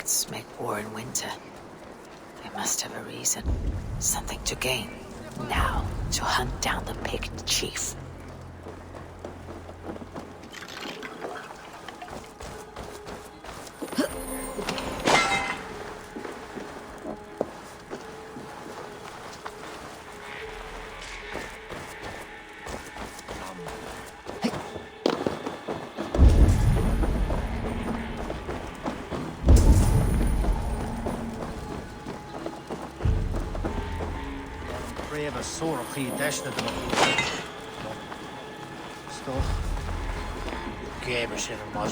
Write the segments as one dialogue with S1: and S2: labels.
S1: Picts make war in winter. They must have a reason. Something to gain. Now, to hunt down the Pict chief.
S2: Sorchi deshna de Stoch. Gamer sin an mas.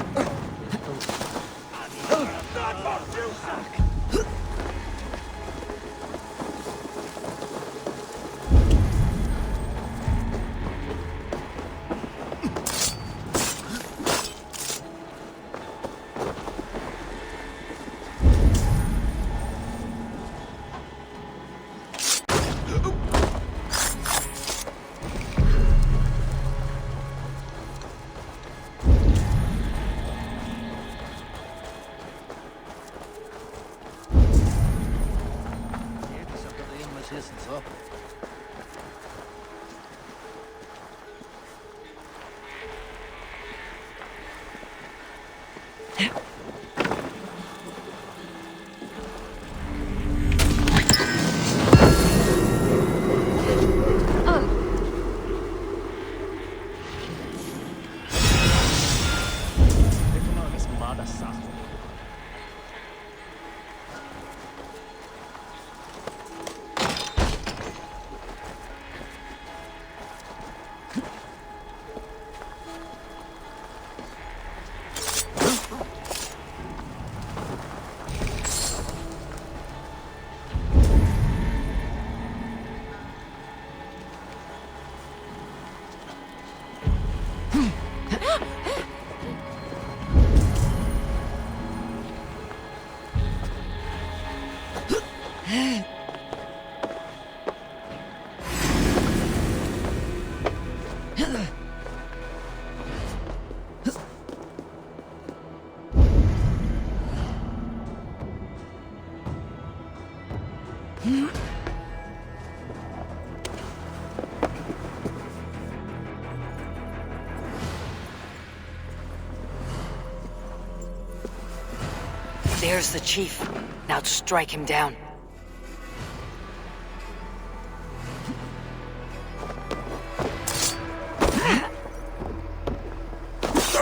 S1: There's the chief. Now to strike him down.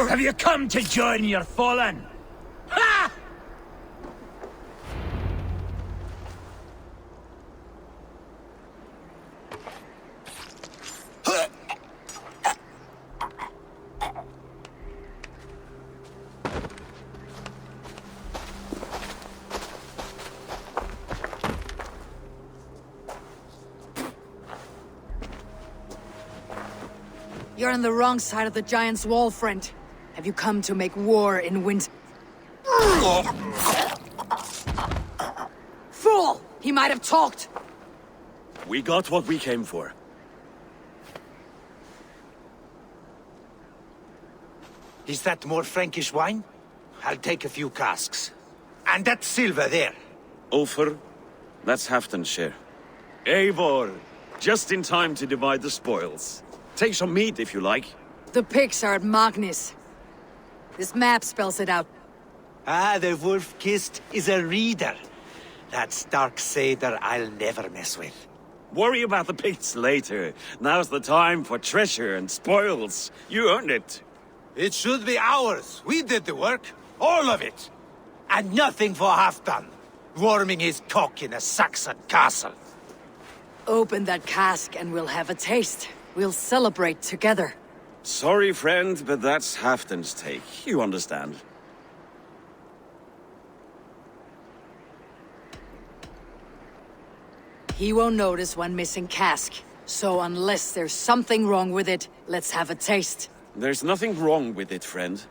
S3: Have you come to join your fallen? Ha!
S1: You're on the wrong side of the Giant's wall, friend. Have you come to make war in winter? Fool! He might have talked!
S4: We got what we came for.
S3: Is that more Frankish wine? I'll take a few casks. And that silver there.
S4: Ulfr, that's Halfdan's share. Eivor, just in time to divide the spoils. Take some meat if you like.
S1: The pigs are at Magnus. This map spells it out.
S3: Ah, the wolf-kissed is a reader. That stark satyr I'll never mess with.
S4: Worry about the Picts later. Now's the time for treasure and spoils. You earned it.
S3: It should be ours. We did the work. All of it. And nothing for Halfdan. Warming his cock in a Saxon castle.
S1: Open that cask and we'll have a taste. We'll celebrate together.
S4: Sorry, friend, but that's Halfdan's take. You understand.
S1: He won't notice one missing cask. So unless there's something wrong with it, let's have a taste.
S4: There's nothing wrong with it, friend.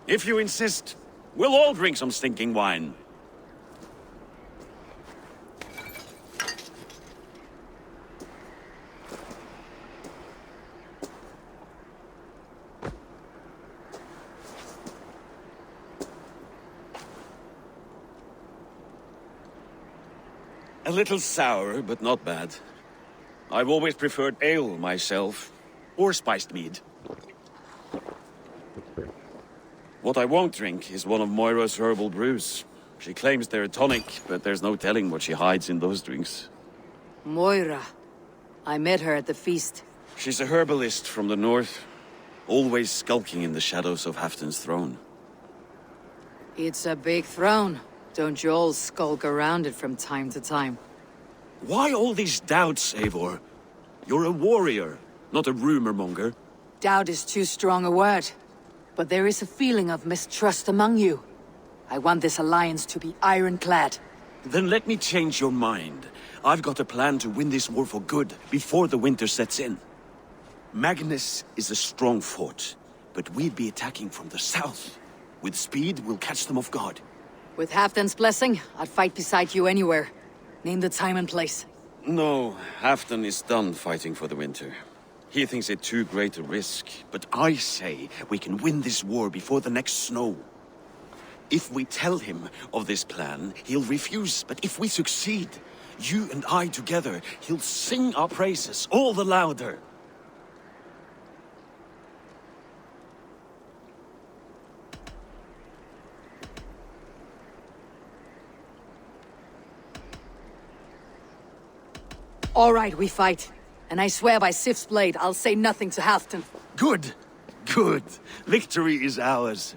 S4: If you insist, we'll all drink some stinking wine. A little sour, but not bad. I've always preferred ale myself, or spiced mead. What I won't drink is one of Moira's herbal brews. She claims they're a tonic, but there's no telling what she hides in those drinks.
S1: Moira. I met her at the feast.
S4: She's a herbalist from the north, always skulking in the shadows of Halfdan's throne.
S1: It's a big throne. Don't you all skulk around it from time to time?
S4: Why all these doubts, Eivor? You're a warrior, not a rumor monger.
S1: Doubt is too strong a word. But there is a feeling of mistrust among you. I want this alliance to be ironclad.
S4: Then let me change your mind. I've got a plan to win this war for good, before the winter sets in. Magnus is a strong fort, but we'd be attacking from the south. With speed, we'll catch them off guard.
S1: With Halfdan's blessing, I'd fight beside you anywhere. Name the time and place.
S4: No, Halfdan is done fighting for the winter. He thinks it too great a risk, but I say we can win this war before the next snow. If we tell him of this plan, he'll refuse, but if we succeed, you and I together, he'll sing our praises all the louder.
S1: All right, we fight. And I swear by Sif's blade, I'll say nothing to Halfdan.
S4: Good, good. Victory is ours.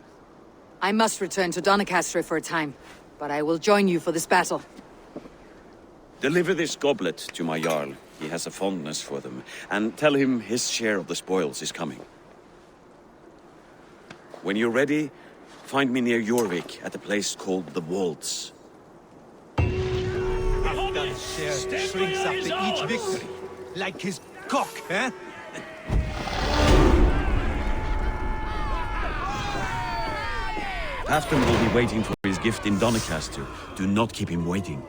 S1: I must return to Doncaster for a time, but I will join you for this battle.
S4: Deliver this goblet to my Jarl. He has a fondness for them. And tell him his share of the spoils is coming. When you're ready, find me near Jorvik at a place called the Waltz.
S3: Halfdan's share shrinks after each victory. Like his cock, eh?
S4: Halfdan will be waiting for his gift in Doncaster. Do not keep him waiting.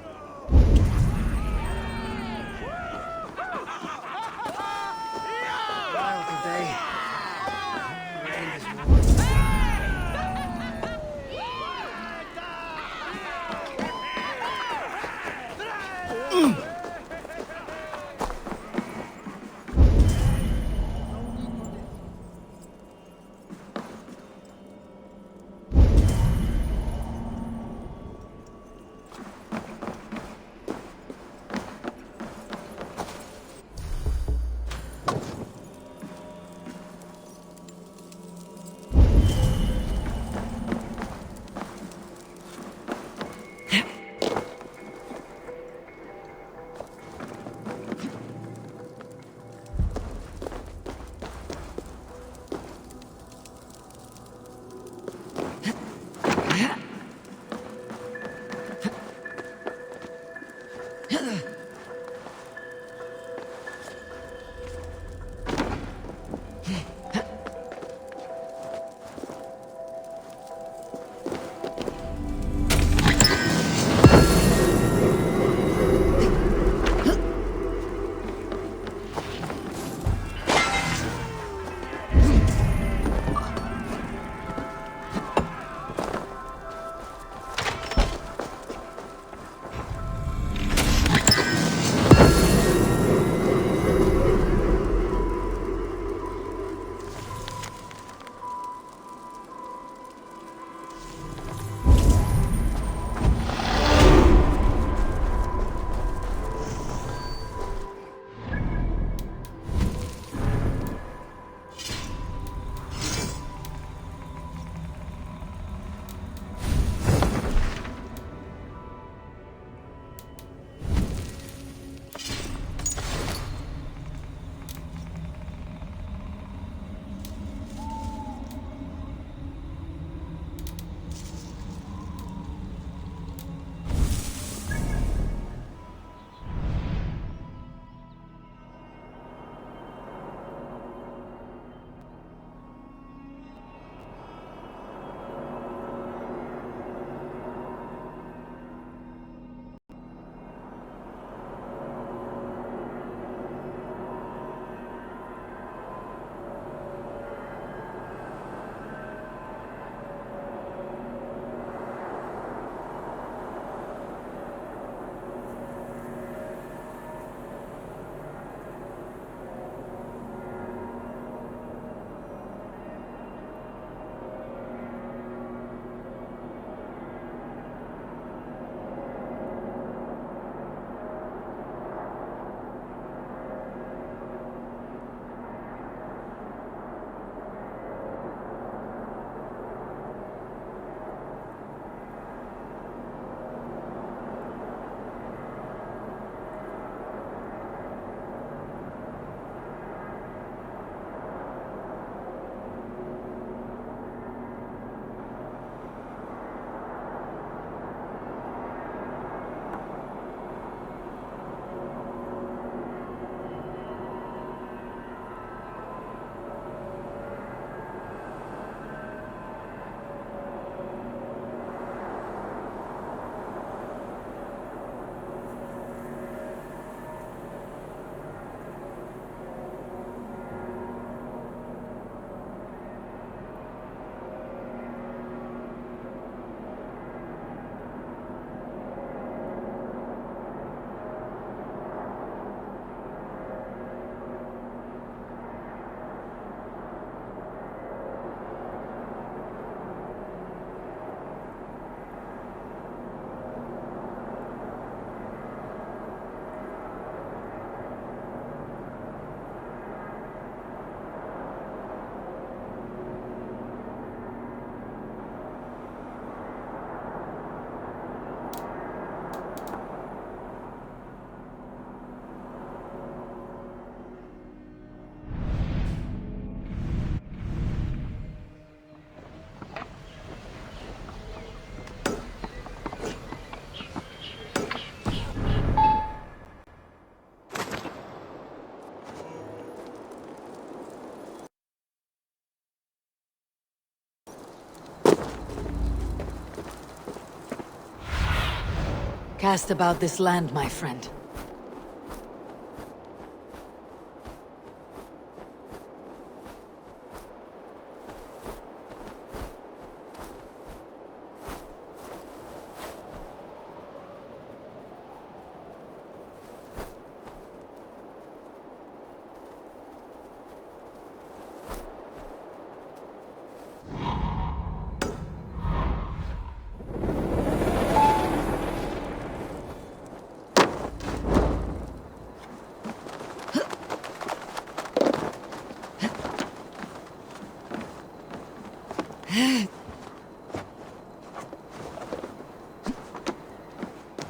S1: asked about this land, my friend.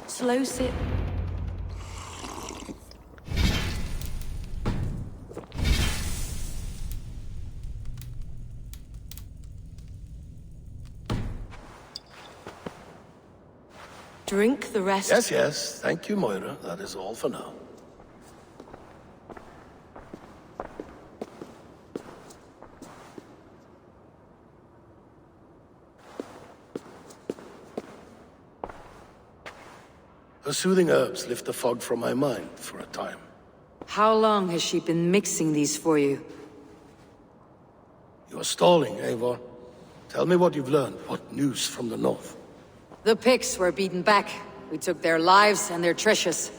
S1: Slow sip. Drink the rest.
S5: Yes, yes. Thank you, Moira. That is all for now. Her soothing herbs lift the fog from my mind for a time.
S1: How long has she been mixing these for you?
S5: You are stalling, Eivor. Tell me what you've learned. What news from the north?
S1: The Picts were beaten back. We took their lives and their treasures.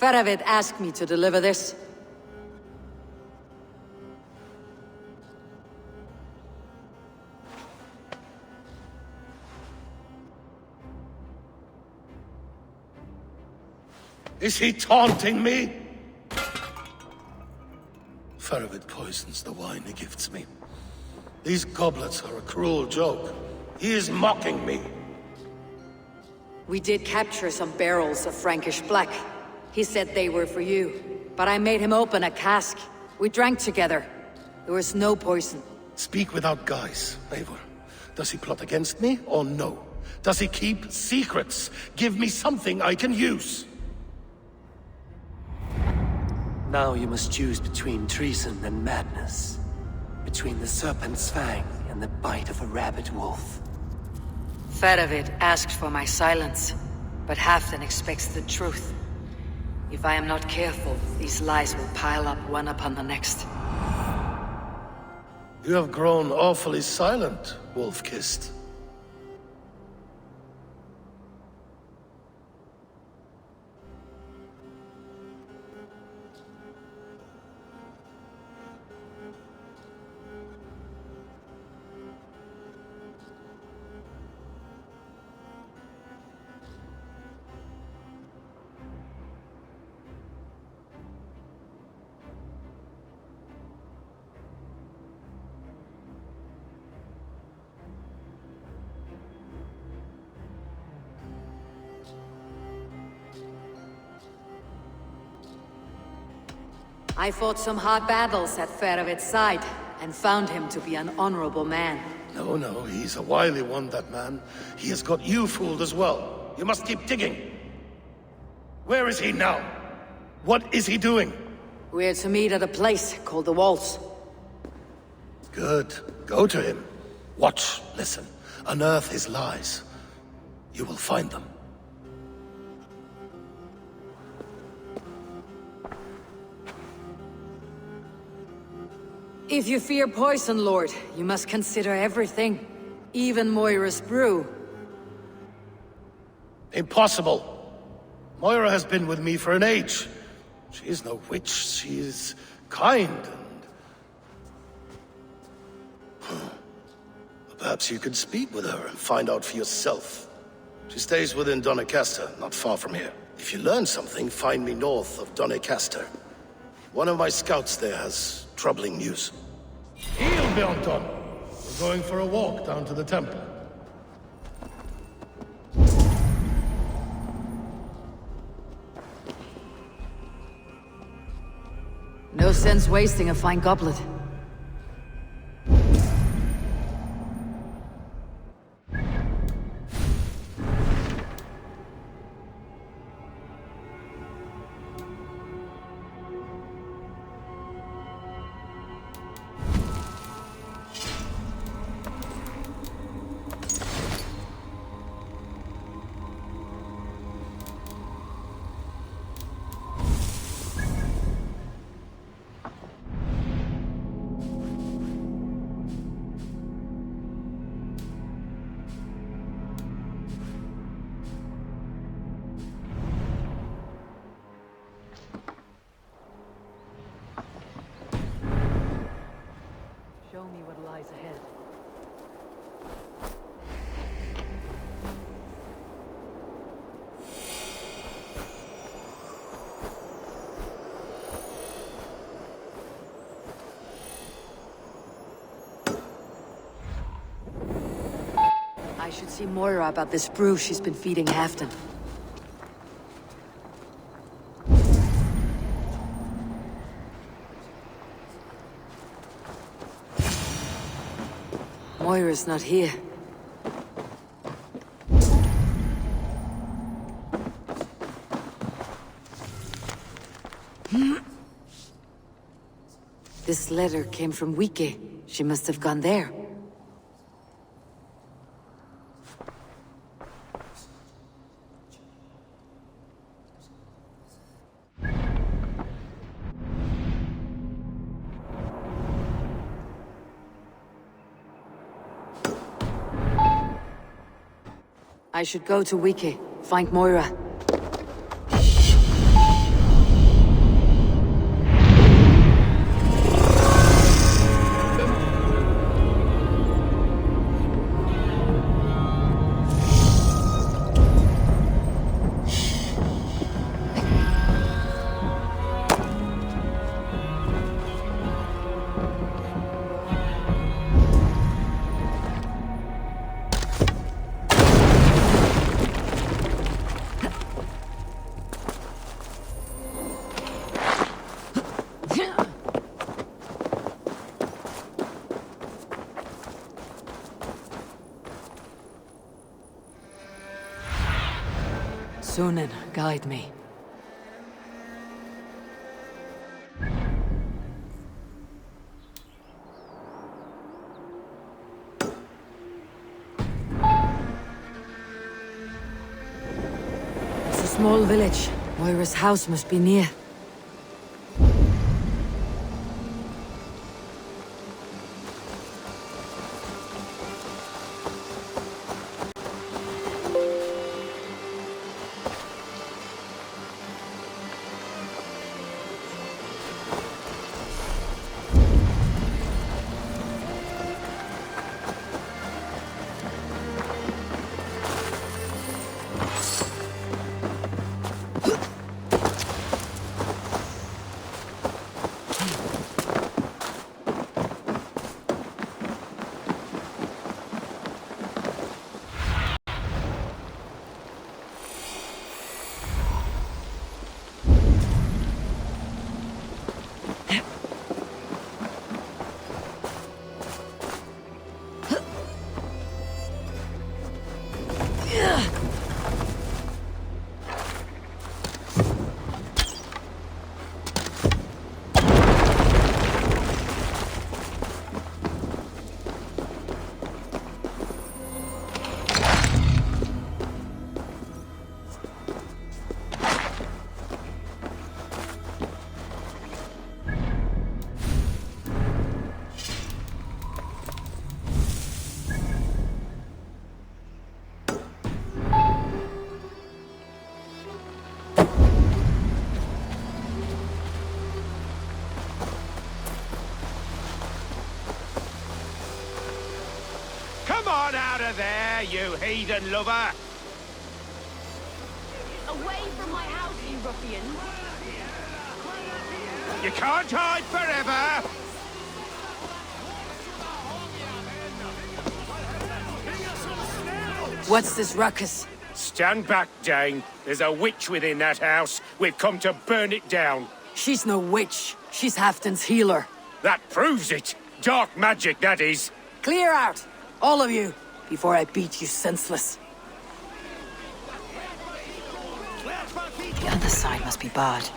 S1: Feravid asked me to deliver this.
S5: Is he taunting me? Feravid poisons the wine he gifts me. These goblets are a cruel joke. He is mocking me.
S1: We did capture some barrels of Frankish black. He said they were for you, but I made him open a cask. We drank together. There was no poison.
S5: Speak without guise, Eivor. Does he plot against me or no? Does he keep secrets? Give me something I can use.
S6: Now you must choose between treason and madness. Between the serpent's fang and the bite of a rabid wolf.
S1: Feravid asked for my silence, but Halfdan expects the truth. If I am not careful, these lies will pile up one upon the next.
S5: You have grown awfully silent, Wolf-Kissed.
S1: I fought some hard battles at Feravid's side, and found him to be an honorable man.
S5: No, no, he's a wily one, that man. He has got you fooled as well. You must keep digging. Where is he now? What is he doing?
S1: We're to meet at a place called the Walls.
S5: Good. Go to him. Watch, listen. Unearth his lies. You will find them.
S1: If you fear poison, Lord, you must consider everything. Even Moira's brew.
S5: Impossible. Moira has been with me for an age. She is no witch. She is kind and... Perhaps you could speak with her and find out for yourself. She stays within Doncaster, not far from here. If you learn something, find me north of Doncaster. One of my scouts there has troubling news. Heal, Bjornton! We're going for a walk down to the temple.
S1: No sense wasting a fine goblet. show me what lies ahead. I should see Moira about this brew she's been feeding Halfton. Moira's not here. This letter came from Wike. She must have gone there. I should go to Wike, find Moira. Sunan, guide me. It's a small village. Moira's house must be near.
S3: Come on out of there, you heathen lover!
S7: Away from my house, you ruffian!
S3: You can't hide forever!
S1: What's this ruckus?
S3: Stand back, Dane. There's a witch within that house. We've come to burn it down.
S1: She's no witch. She's Halfton's healer.
S3: That proves it. Dark magic, that is.
S1: Clear out! All of you, before I beat you senseless. The other side must be barred.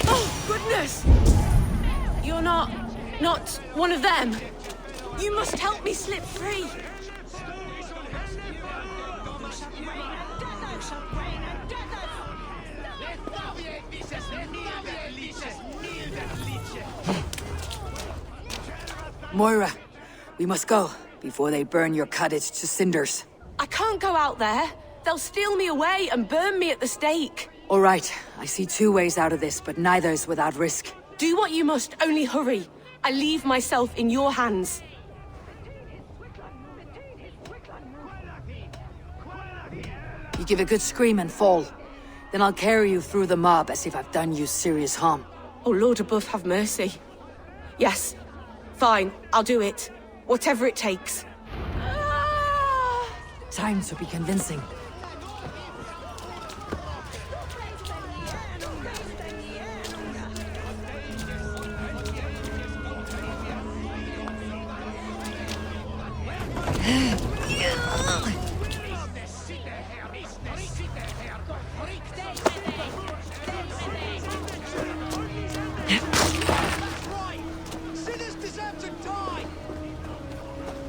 S7: Oh, goodness! You're not one of them. You must help me slip free.
S1: Moira, we must go before they burn your cottage to cinders.
S7: I can't go out there. They'll steal me away and burn me at the stake.
S1: All right, I see two ways out of this, but neither is without risk.
S7: Do what you must, only hurry. I leave myself in your hands.
S1: You give a good scream and fall. Then I'll carry you through the mob as if I've done you serious harm.
S7: Oh, Lord above, have mercy. Yes, fine, I'll do it. Whatever it takes.
S1: Time to be convincing.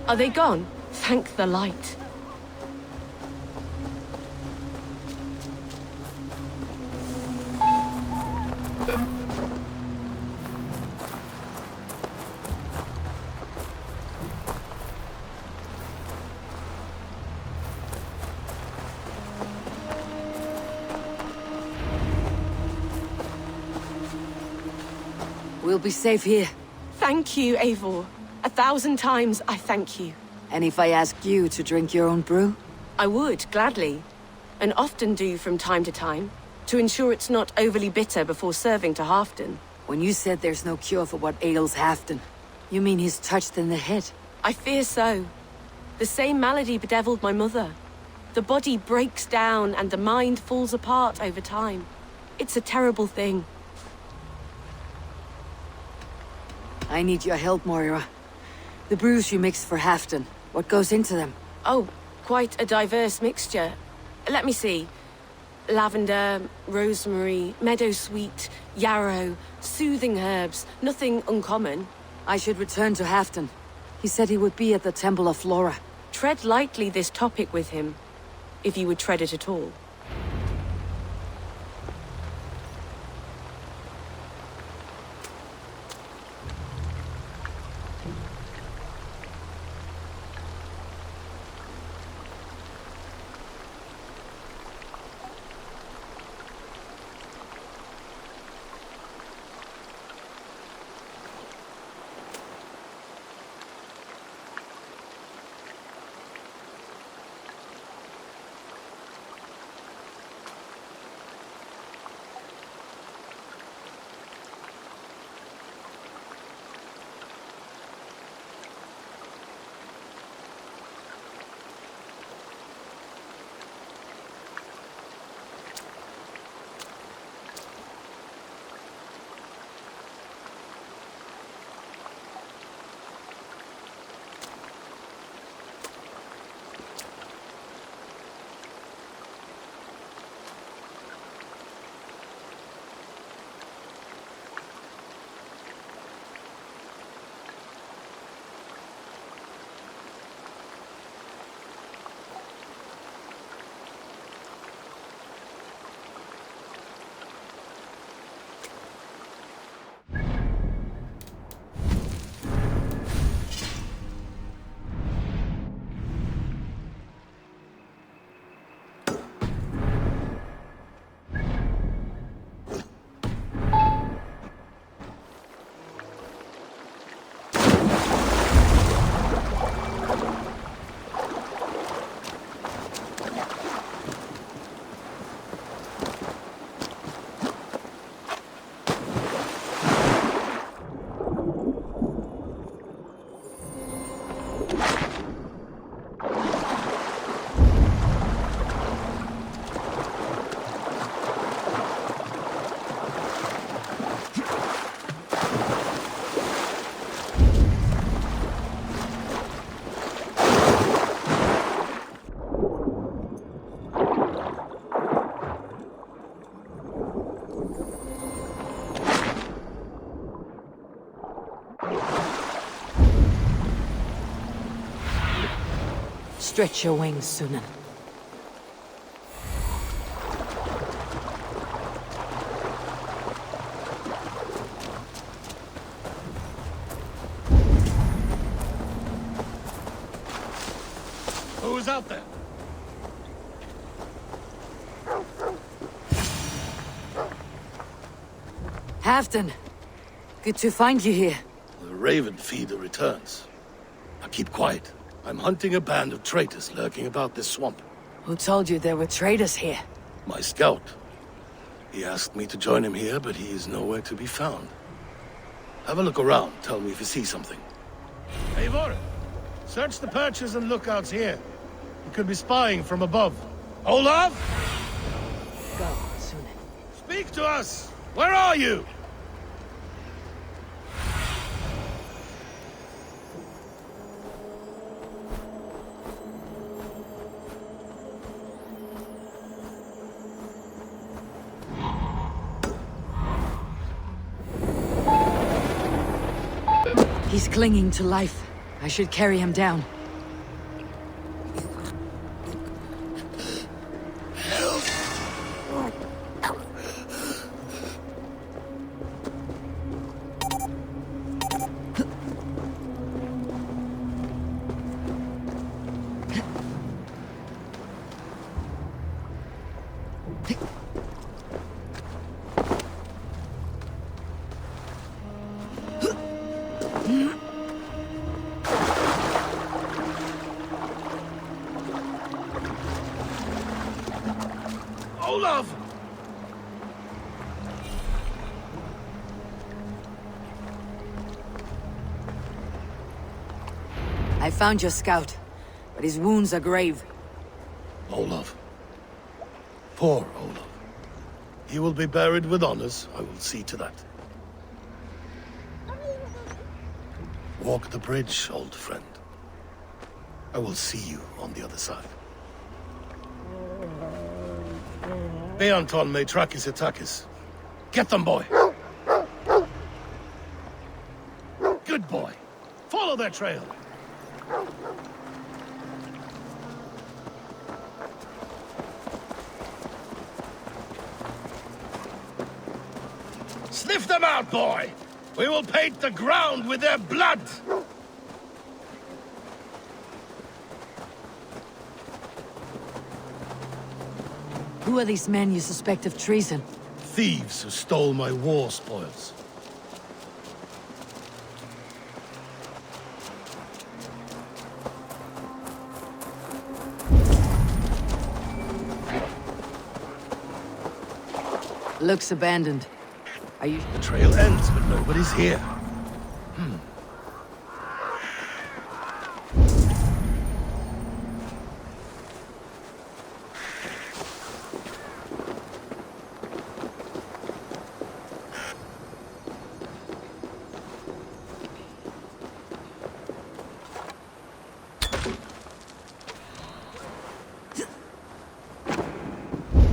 S7: Are they gone? Thank the light.
S1: We'll be safe here.
S7: Thank you, Eivor. 1,000 times I thank you.
S1: And if I ask you to drink your own brew?
S7: I would, gladly. And often do from time to time, to ensure it's not overly bitter before serving to Halfdan.
S1: When you said there's no cure for what ails Halfdan, you mean he's touched in the head?
S7: I fear so. The same malady bedeviled my mother. The body breaks down and the mind falls apart over time. It's a terrible thing.
S1: I need your help, Moira. The brews you mixed for Halfdan, what goes into them?
S7: Oh, quite a diverse mixture. Let me see. Lavender, rosemary, meadowsweet, yarrow, soothing herbs, nothing uncommon.
S1: I should return to Halfdan. He said he would be at the Temple of Flora.
S7: Tread lightly this topic with him, if you would tread it at all.
S1: Stretch your wings, Sunan.
S5: Who's out there?
S1: Halfdan, good to find you here.
S5: The Raven feeder returns. Now keep quiet. I'm hunting a band of traitors lurking about this swamp.
S1: Who told you there were traitors here?
S5: My scout. He asked me to join him here, but he is nowhere to be found. Have a look around. Tell me if you see something. Eivor, search the perches and lookouts here. You could be spying from above. Olaf!
S1: Go, Sune.
S5: Speak to us! Where are you?
S1: He's clinging to life. I should carry him down.
S5: Olaf!
S1: I found your scout, but his wounds are grave.
S5: Olaf. Poor Olaf. He will be buried with honors. I will see to that. Walk the bridge, old friend. I will see you on the other side. Beanton may track his attackers. Get them, boy! Good boy. Follow their trail. Sniff them out, boy! We will paint the ground with their blood!
S1: Who are these men you suspect of treason?
S5: Thieves who stole my war spoils.
S1: Looks abandoned. Are you...
S5: The trail ends, but nobody's here.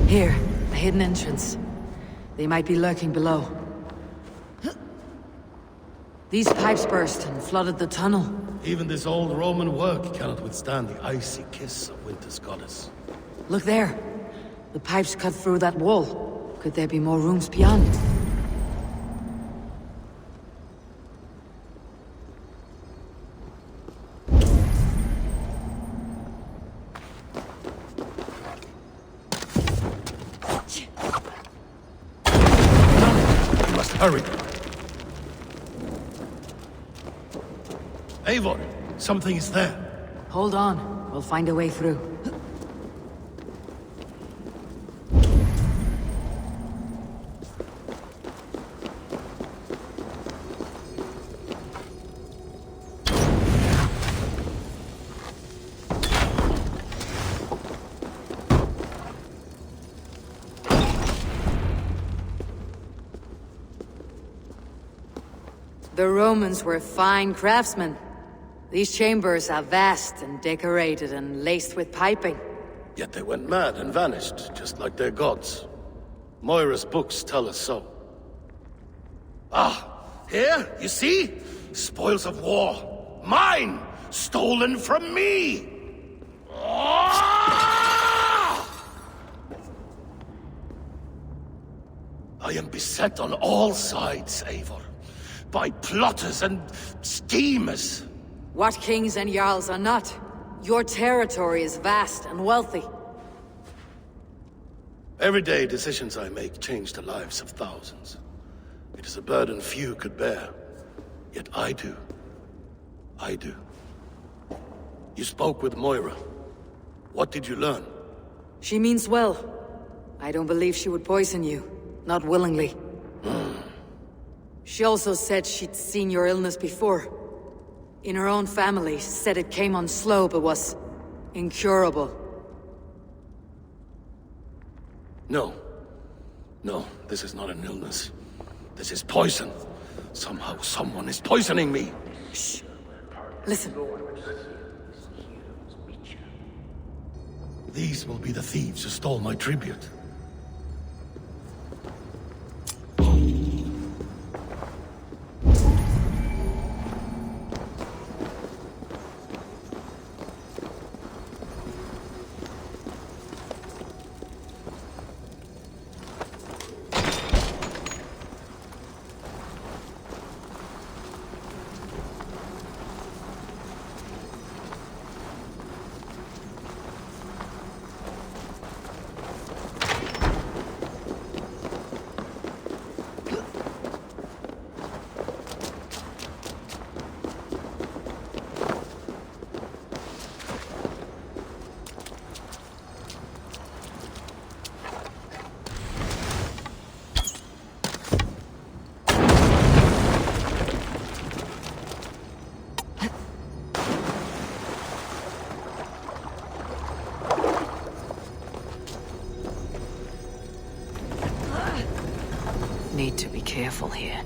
S1: Here, a hidden entrance. They might be lurking below. These pipes burst and flooded the tunnel.
S5: Even this old Roman work cannot withstand the icy kiss of winter's goddess.
S1: Look there. The pipes cut through that wall. Could there be more rooms beyond?
S5: We must hurry. Eivor, something is there.
S1: Hold on. We'll find a way through. The Romans were fine craftsmen. These chambers are vast and decorated and laced with piping.
S5: Yet they went mad and vanished, just like their gods. Moira's books tell us so. Ah, here, you see? Spoils of war. Mine! Stolen from me! Ah! I am beset on all sides, Eivor. By plotters and schemers.
S1: What kings and jarls are not? Your territory is vast and wealthy.
S5: Every day, decisions I make change the lives of thousands. It is a burden few could bear. Yet I do. I do. You spoke with Moira. What did you learn?
S1: She means well. I don't believe she would poison you. Not willingly. She also said she'd seen your illness before. In her own family, said it came on slow but was incurable.
S5: No. No, this is not an illness. This is poison. Somehow someone is poisoning me.
S1: Shh. Listen.
S5: These will be the thieves who stole my tribute.
S1: Need to be careful here.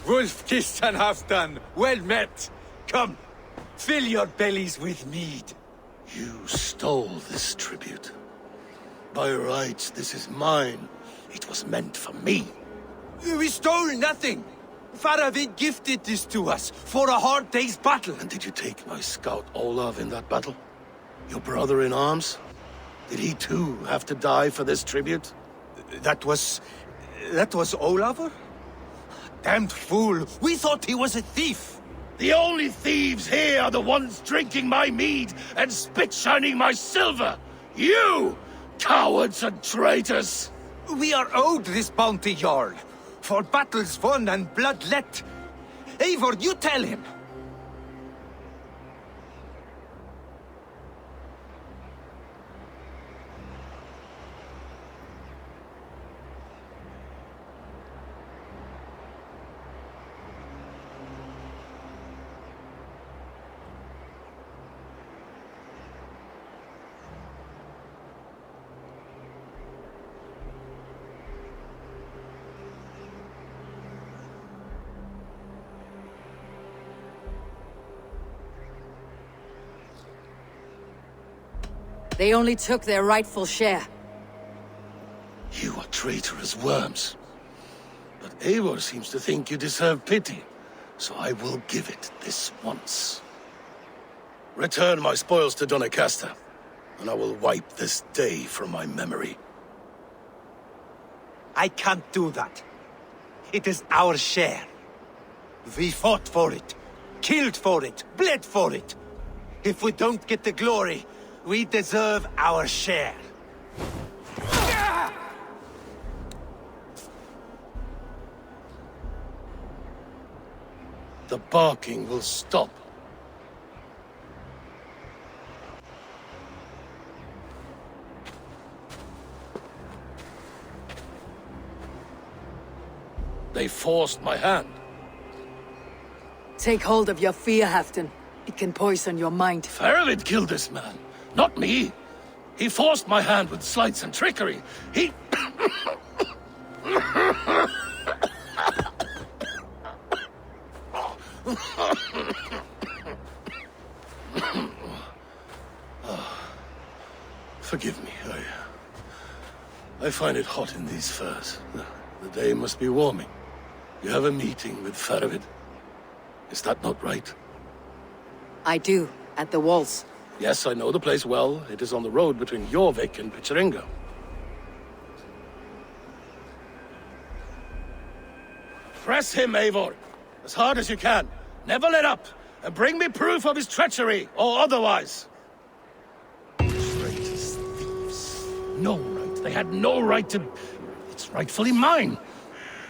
S3: Wolf-kissed and half done. Well met. Come, fill your bellies with mead.
S5: You stole this tribute. By rights, this is mine. It was meant for me.
S3: We stole nothing. Faravid gifted this to us for a hard day's battle.
S5: And did you take my scout Olav in that battle? Your brother in arms? Did he too have to die for this tribute?
S3: That was Olaver? Damned fool! We thought he was a thief!
S5: The only thieves here are the ones drinking my mead and spit-shining my silver! You! Cowards and traitors!
S3: We are owed this bounty, Jarl. For battles won and blood let. Eivor, you tell him!
S1: They only took their rightful share.
S5: You are traitorous worms. But Eivor seems to think you deserve pity, so I will give it this once. Return my spoils to Doncaster, and I will wipe this day from my memory.
S3: I can't do that. It is our share. We fought for it, killed for it, bled for it. If we don't get the glory, we deserve our share.
S5: The barking will stop. They forced my hand.
S1: Take hold of your fear, Halfdan. It can poison your mind.
S5: Faravid killed this man, not me. He forced my hand with sleights and trickery. He... Forgive me, I find it hot in these furs. The day must be warming. You have a meeting with Faravid. Is that not right?
S1: I do, at the walls.
S5: Yes, I know the place well. It is on the road between Jorvik and Picheringa. Press him, Eivor, as hard as you can. Never let up, and bring me proof of his treachery, or otherwise. Traitors, thieves. No right. They had no right to... It's rightfully mine.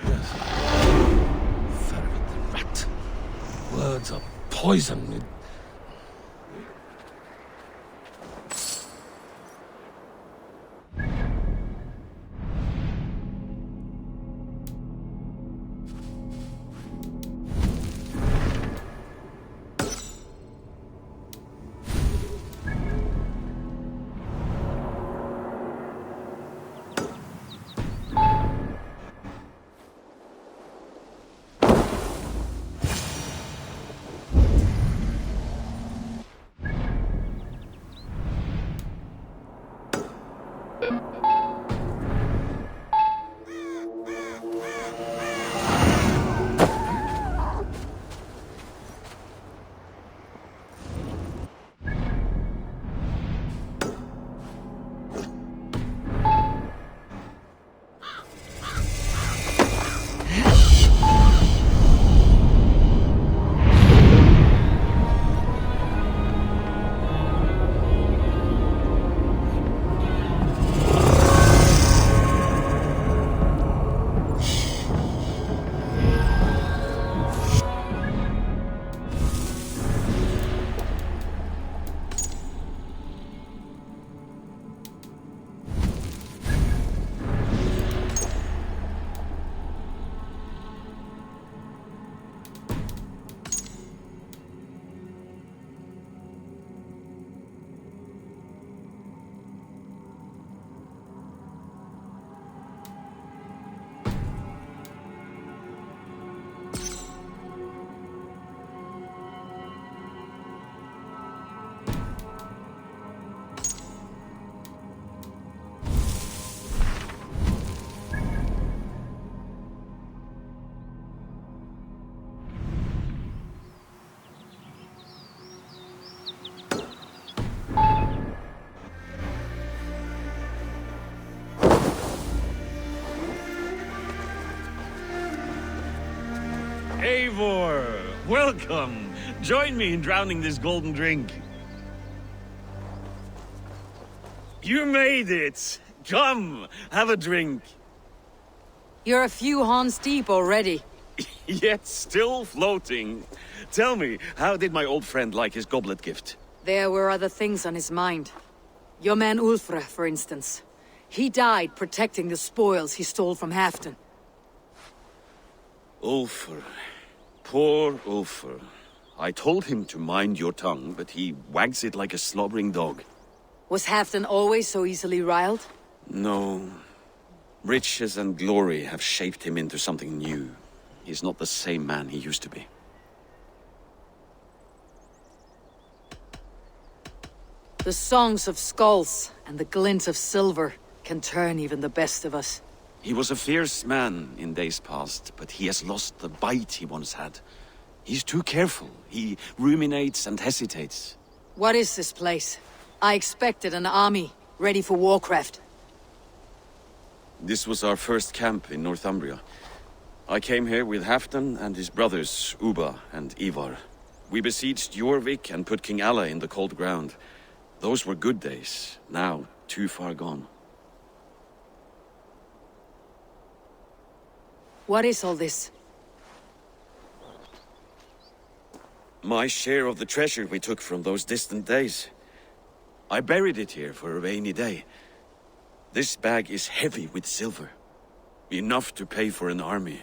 S5: Yes. Faravid the rat. Words are poison.
S4: Eivor, welcome. Join me in drowning this golden drink. You made it. Come, have a drink.
S1: You're a few horns deep already.
S4: Yet still floating. Tell me, how did my old friend like his goblet gift?
S1: There were other things on his mind. Your man Ulfre, for instance. He died protecting the spoils he stole from Halfdan.
S4: Ulfr. Poor Ulfr. I told him to mind your tongue, but he wags it like a slobbering dog.
S1: Was Halfdan always so easily riled?
S4: No. Riches and glory have shaped him into something new. He's not the same man he used to be.
S1: The songs of skulls and the glint of silver can turn even the best of us.
S4: He was a fierce man in days past, but he has lost the bite he once had. He's too careful. He ruminates and hesitates.
S1: What is this place? I expected an army, ready for warcraft.
S4: This was our first camp in Northumbria. I came here with Halfdan and his brothers, Uba and Ivar. We besieged Jorvik and put King Alla in the cold ground. Those were good days, now too far gone.
S1: What is all this?
S4: My share of the treasure we took from those distant days. I buried it here for a rainy day. This bag is heavy with silver. Enough to pay for an army.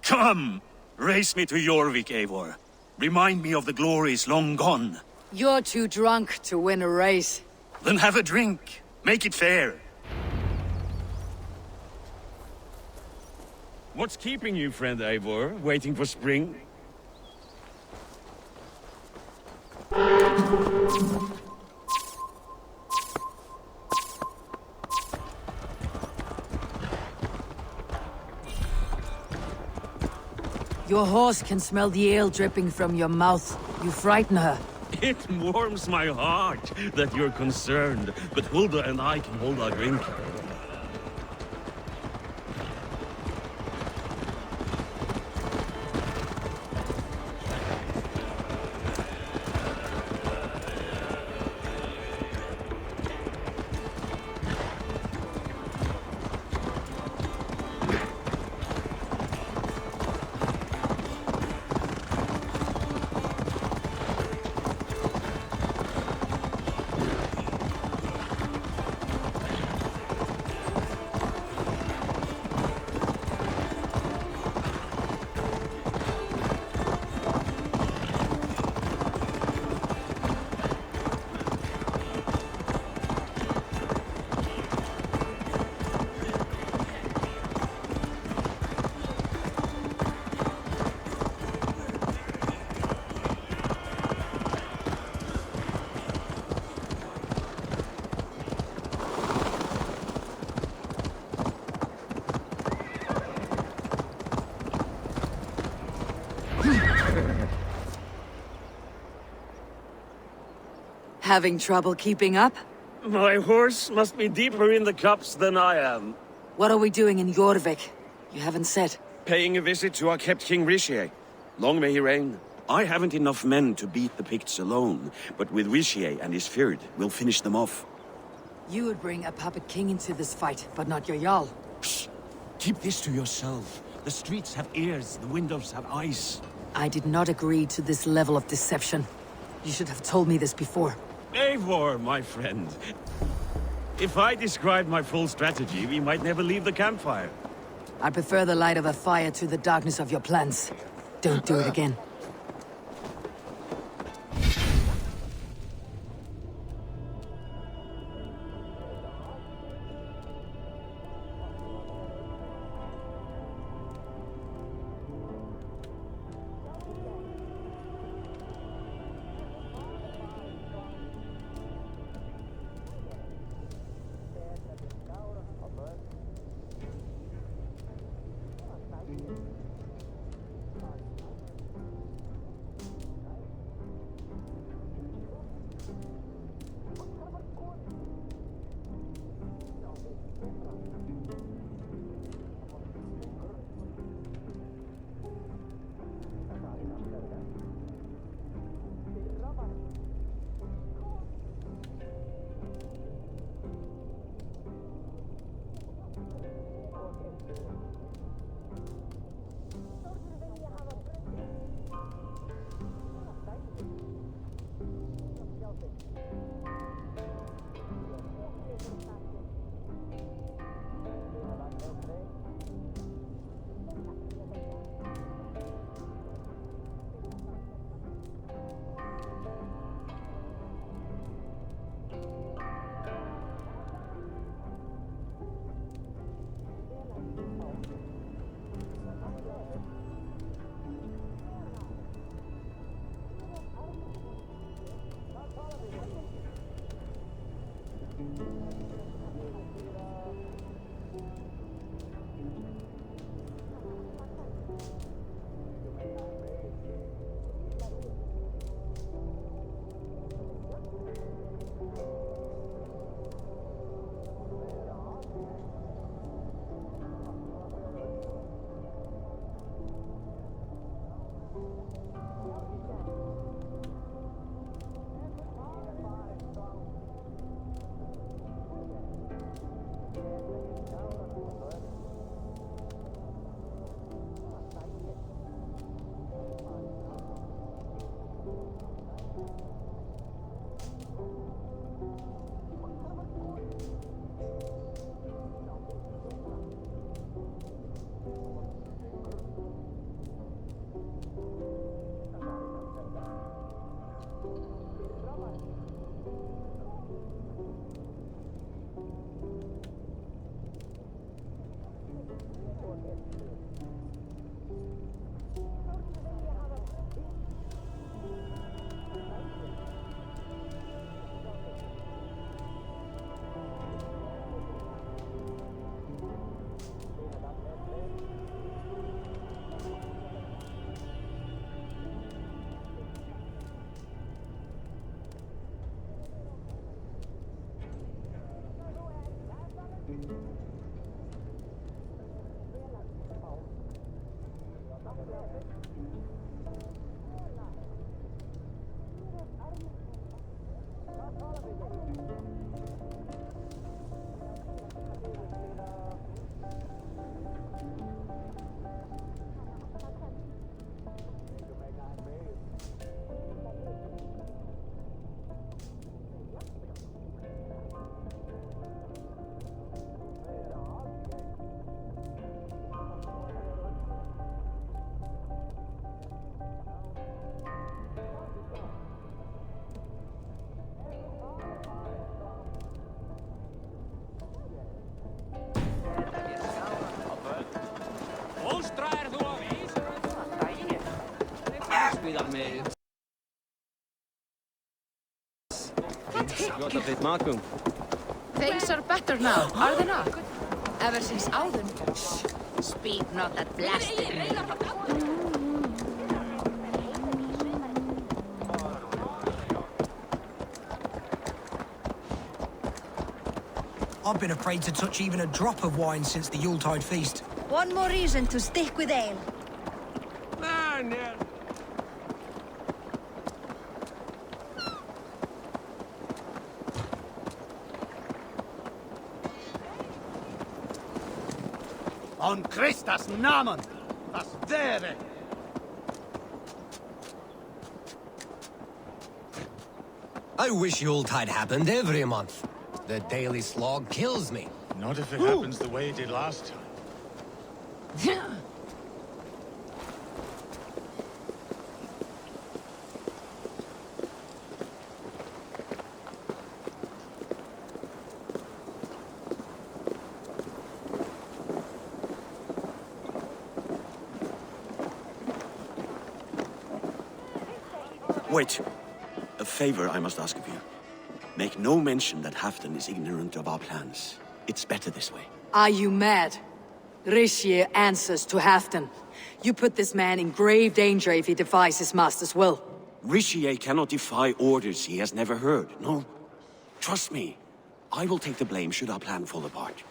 S8: Come! Race me to Jorvik, Eivor. Remind me of the glories long gone.
S1: You're too drunk to win a race.
S8: Then have a drink. Make it fair.
S4: What's keeping you, friend Eivor? Waiting for spring?
S1: Your horse can smell the ale dripping from your mouth. You frighten her.
S9: It warms my heart that you're concerned, but Hulda and I can hold our drink.
S1: Having trouble keeping up?
S9: My horse must be deeper in the cups than I am.
S1: What are we doing in Jorvik? You haven't said.
S4: Paying a visit to our kept King Rishi. Long may he reign. I haven't enough men to beat the Picts alone, but with Rishi and his Fyrd, we'll finish them off.
S1: You would bring a puppet king into this fight, but not your Jarl.
S10: Shh! Keep this to yourself. The streets have ears, the windows have eyes.
S1: I did not agree to this level of deception. You should have told me this before.
S9: Eivor, my friend. If I described my full strategy, we might never leave the campfire.
S1: I prefer the light of a fire to the darkness of your plans. Don't do it again.
S11: Things are better now, are they not? Ever since Auden. Shh. Speak not that blasted name.
S12: I've been afraid to touch even a drop of wine since the Yuletide feast.
S13: One more reason to stick with ale.
S3: On Christus Namen! Was wäre?
S6: I wish Yuletide happened every month. The daily slog kills me.
S2: Not if it happens the way it did last time.
S4: Wait. A favor I must ask of you. Make no mention that Halfdan is ignorant of our plans. It's better this way.
S1: Are you mad? Rishi answers to Halfdan. You put this man in grave danger if he defies his master's will.
S4: Rishi cannot defy orders he has never heard, no? Trust me. I will take the blame should our plan fall apart.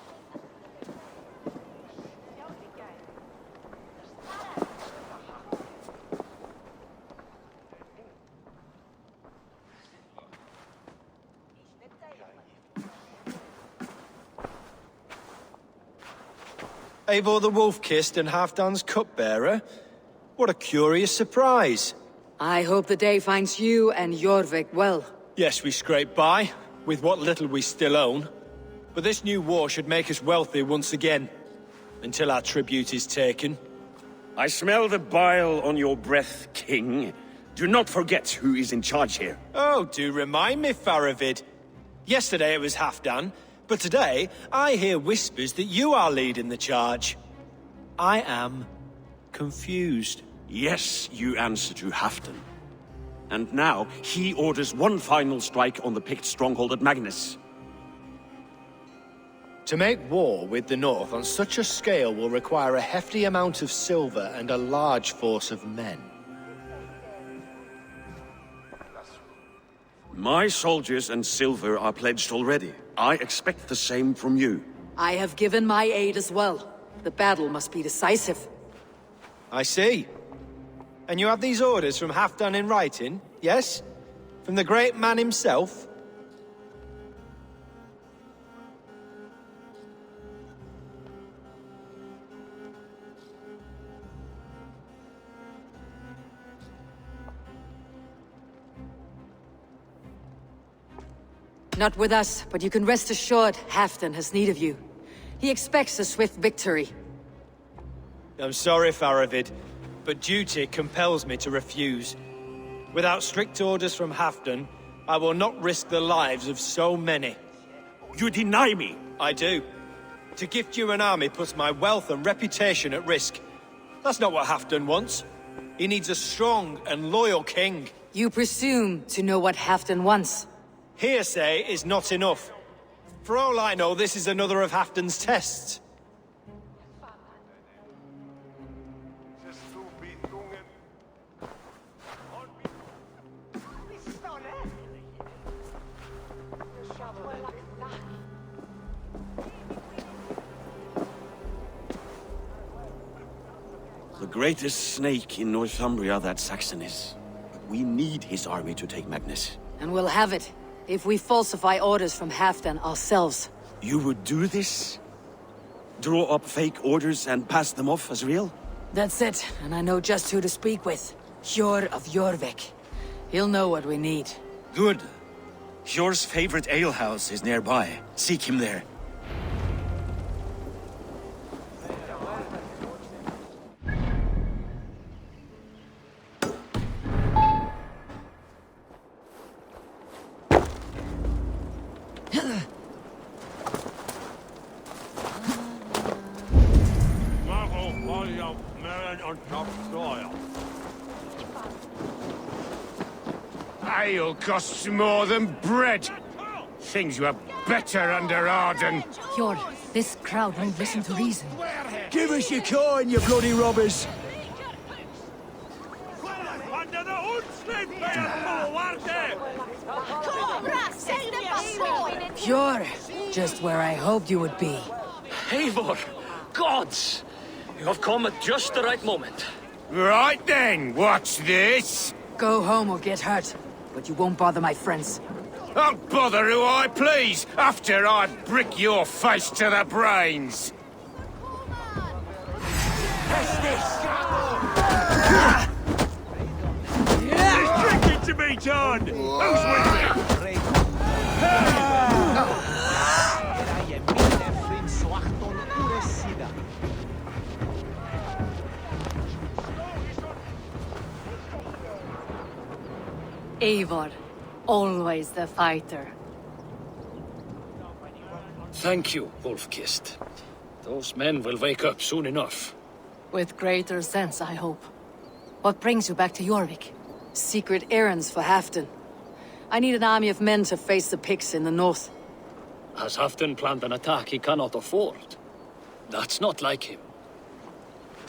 S14: Eivor the Wolf-Kissed and Halfdan's cupbearer? What a curious surprise.
S1: I hope the day finds you and Jorvik well.
S14: Yes, we scrape by, with what little we still own. But this new war should make us wealthy once again. Until our tribute is taken.
S4: I smell the bile on your breath, King. Do not forget who is in charge here.
S14: Oh, do remind me, Faravid. Yesterday it was Halfdan, but today I hear whispers that you are leading the charge. I am confused.
S4: Yes, you answer to Halfdan. And now he orders one final strike on the Pict stronghold at Magnus.
S14: To make war with the North on such a scale will require a hefty amount of silver and a large force of men.
S4: My soldiers and silver are pledged already. I expect the same from you.
S1: I have given my aid as well. The battle must be decisive.
S14: I see. And you have these orders from Halfdan in writing, yes? From the great man himself?
S1: Not with us, but you can rest assured Halfdan has need of you. He expects a swift victory.
S14: I'm sorry, Faravid, but duty compels me to refuse. Without strict orders from Halfdan, I will not risk the lives of so many.
S4: You deny me!
S14: I do. To gift you an army puts my wealth and reputation at risk. That's not what Halfdan wants. He needs a strong and loyal king.
S1: You presume to know what Halfdan wants.
S14: Hearsay is not enough. For all I know, this is another of Halfdan's tests.
S4: The greatest snake in Northumbria that Saxon is. We need his army to take Magnus.
S1: And we'll have it, if we falsify orders from Halfdan ourselves.
S4: You would do this? Draw up fake orders and pass them off as real?
S1: That's it, and I know just who to speak with. Hjor of Jorvik. He'll know what we need.
S8: Good. Hjor's favorite alehouse is nearby. Seek him there.
S2: Ale costs more than bread. Things were better under Arden.
S13: Hjor, this crowd won't listen to reason.
S10: Give us your coin, you bloody robbers!
S1: Hjor, just where I hoped you would be.
S6: Eivor! Gods! You have come at just the right moment.
S2: Right then, watch this.
S1: Go home or get hurt, but you won't bother my friends.
S2: I'll bother who I please, after I brick your face to the brains.
S9: There's drinking to be done! Who's with me?
S13: Eivor, always the fighter.
S6: Thank you, Wolf-Kissed. Those men will wake up soon enough.
S13: With greater sense, I hope. What brings you back to Jorvik?
S1: Secret errands for Halfdan. I need an army of men to face the Picts in the north.
S6: Has Halfdan planned an attack he cannot afford? That's not like him.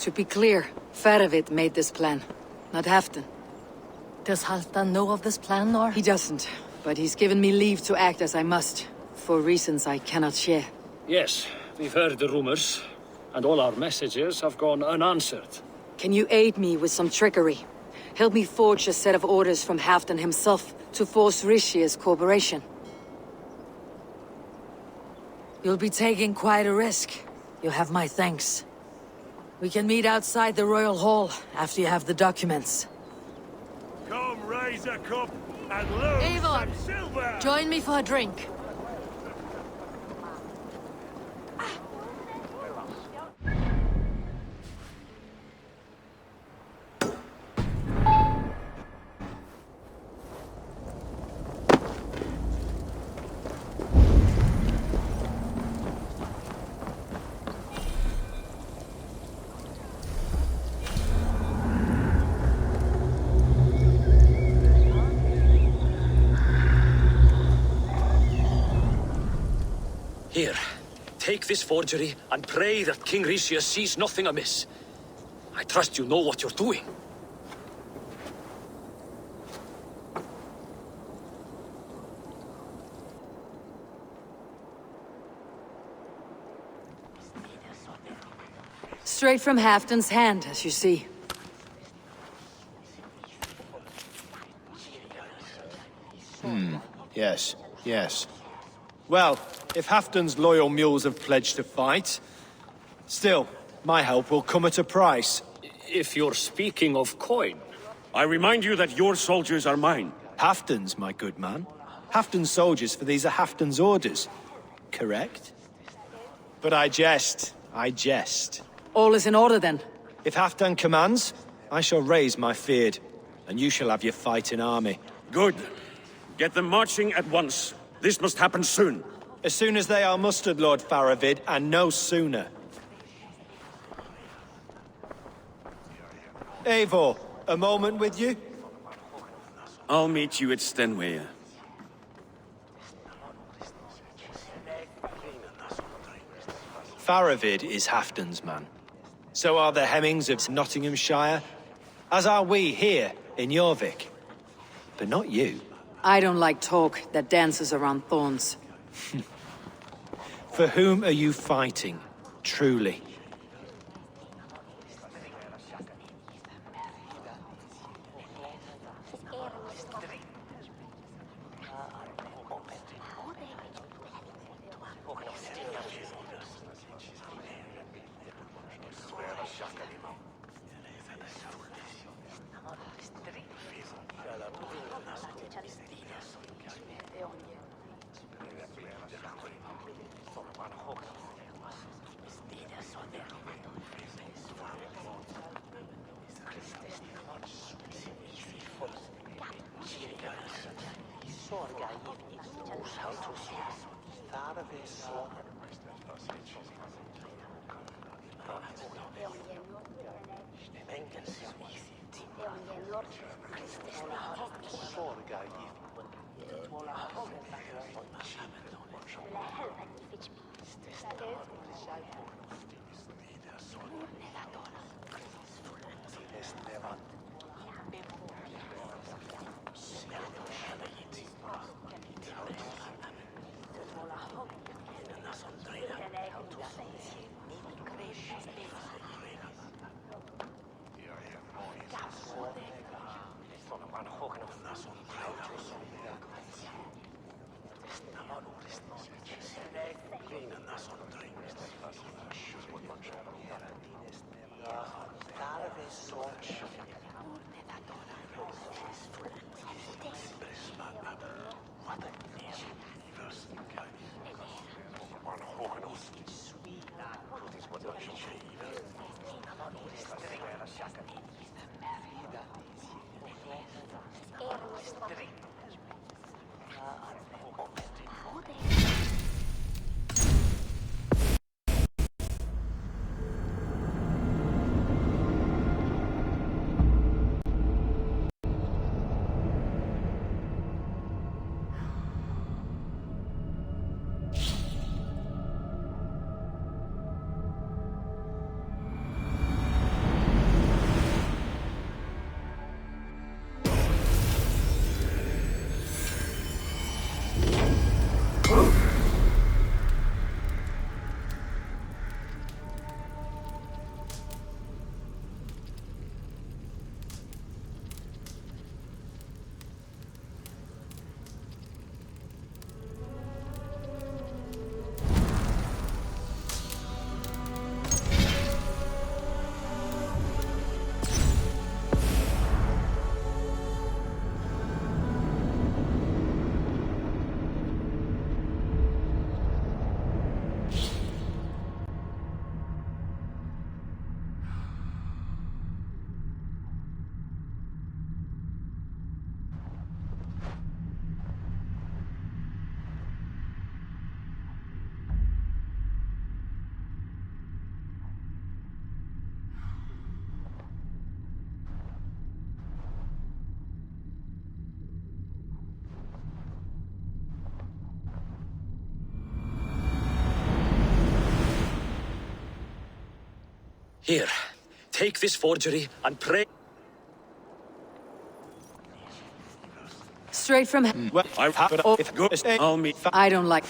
S1: To be clear, Faravid made this plan, not Halfdan.
S13: Does Halfdan know of this plan, or...?
S1: He doesn't, but he's given me leave to act as I must, for reasons I cannot share.
S6: Yes, we've heard the rumors, and all our messages have gone unanswered.
S1: Can you aid me with some trickery? Help me forge a set of orders from Halfdan himself to force Rishia's cooperation. You'll be taking quite a risk. You'll have my thanks. We can meet outside the Royal Hall after you have the documents.
S9: Come, raise a cup and lose
S13: Eivor,
S9: some silver!
S13: join me for a drink.
S6: Here, take this forgery and pray that King Rishia sees nothing amiss. I trust you know what you're doing.
S1: Straight from Halfdan's hand, as you see.
S14: Yes, yes. Well, if Halfdan's loyal mules have pledged to fight, still, my help will come at a price.
S6: If you're speaking of coin...
S4: I remind you that your soldiers are mine.
S14: Halfdan's, my good man. Halfdan's soldiers, for these are Halfdan's orders. Correct? But I jest. I jest.
S1: All is in order, then.
S14: If Halfdan commands, I shall raise my feared, and you shall have your fighting army.
S4: Good. Get them marching at once. This must happen soon.
S14: As soon as they are mustered, Lord Faravid, and no sooner. Eivor, a moment with you?
S4: I'll meet you at Stenway.
S14: Faravid is Halfdan's man. So are the Hemmings of Nottinghamshire, as are we here in Jorvik. But not you.
S1: I don't like talk that dances around thorns.
S14: For whom are you fighting, truly?
S6: Here, take this forgery and pray.
S1: Straight from I don't like...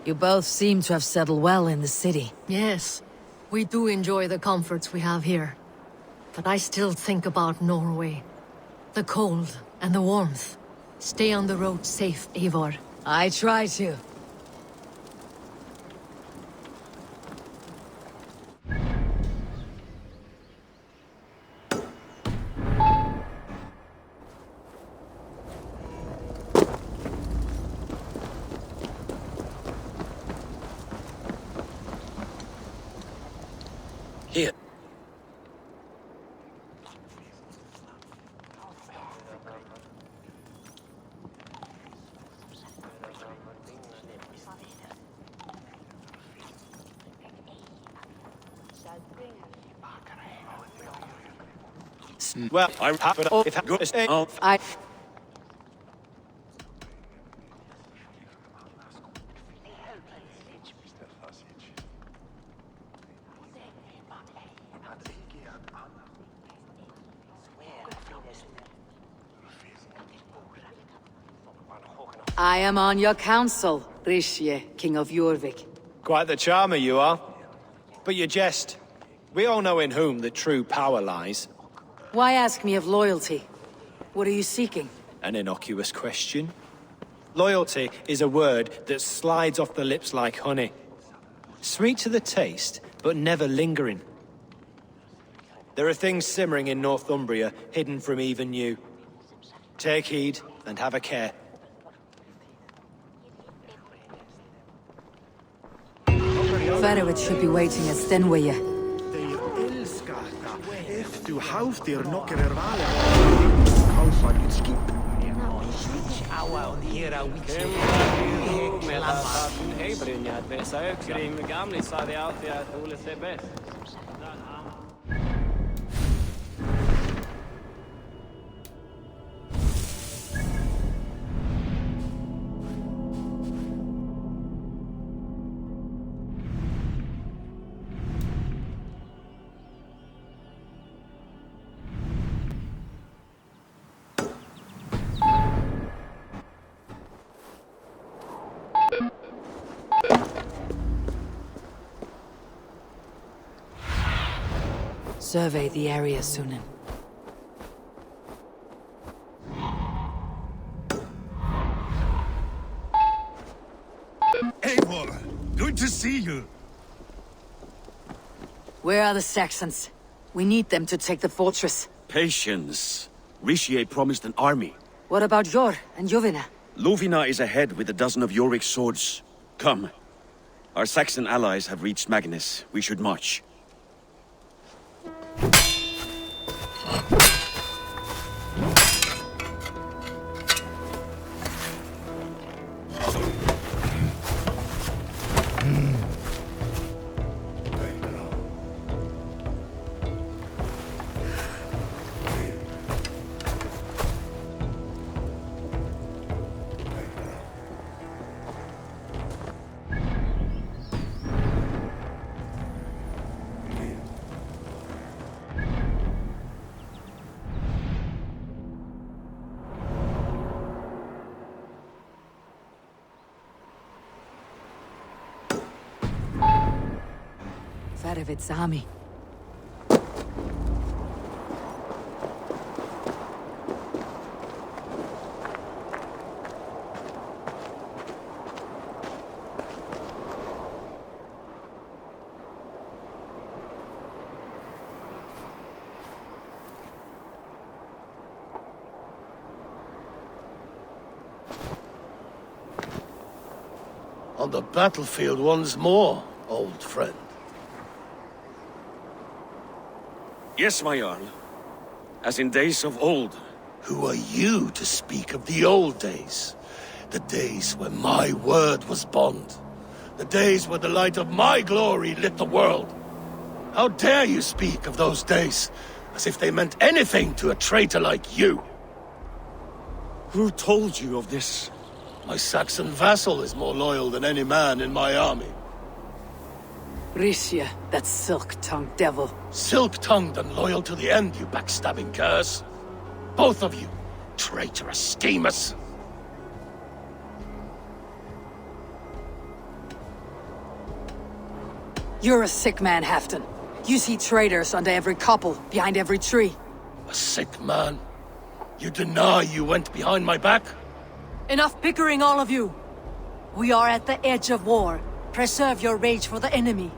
S1: You both seem to have settled well in the city.
S13: Yes, we do enjoy the comforts we have here. But I still think about Norway. The cold and the warmth. Stay on the road safe, Eivor.
S1: I try to.
S6: Here.
S14: Well, I'm happy to if
S1: I... I am on your council, Rishye, King of Jorvik.
S14: Quite the charmer you are. But you jest. We all know in whom the true power lies.
S1: Why ask me of loyalty? What are you seeking?
S14: An innocuous question. Loyalty is a word that slides off the lips like honey. Sweet to the taste, but never lingering. There are things simmering in Northumbria, hidden from even you. Take heed, and have a care.
S1: Farewell should be waiting at Stenway.
S15: If du houdt dir nokker vale, kaufa ditt skip.
S16: Hej Brynja, att väsa ökrim gamlis sa det alltid att Ole ser bäst.
S1: Survey the area, Sunan.
S8: Eivor, good to see you.
S1: Where are the Saxons? We need them to take the fortress.
S4: Patience. Rishye promised an army.
S1: What about Jor and Jovina?
S4: Lovina is ahead with a dozen of Jorik's swords. Come. Our Saxon allies have reached Magnus. We should march.
S1: Farevit's army.
S5: On the battlefield once more, old friend.
S4: Yes, my Jarl. As in days of old.
S5: Who are you to speak of the old days? The days when my word was bond. The days where the light of my glory lit the world. How dare you speak of those days, as if they meant anything to a traitor like you?
S4: Who told you of this?
S5: My Saxon vassal is more loyal than any man in my army.
S1: Rishya, that silk-tongued devil.
S5: Silk-tongued and loyal to the end, you backstabbing curs. Both of you, traitorous schemers.
S1: You're a sick man, Halfdan. You see traitors under every couple, behind every tree.
S5: A sick man? You deny you went behind my back?
S13: Enough bickering, all of you! We are at the edge of war. Preserve your rage for the enemy.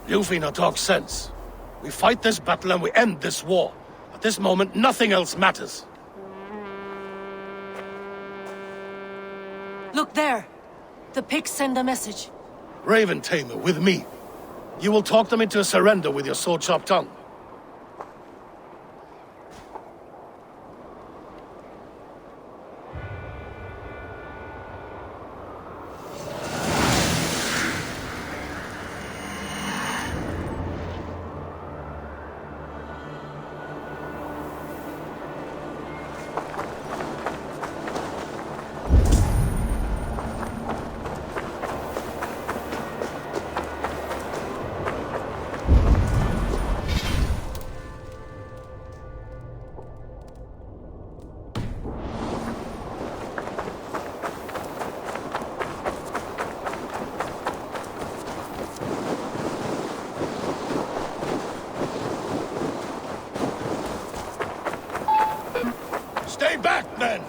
S5: Lufina talks sense. We fight this battle and we end this war. At this moment, nothing else matters.
S13: Look there! The pigs send a message.
S5: Raven Tamer, with me. You will talk them into a surrender with your sword-sharp tongue. Stay back, men!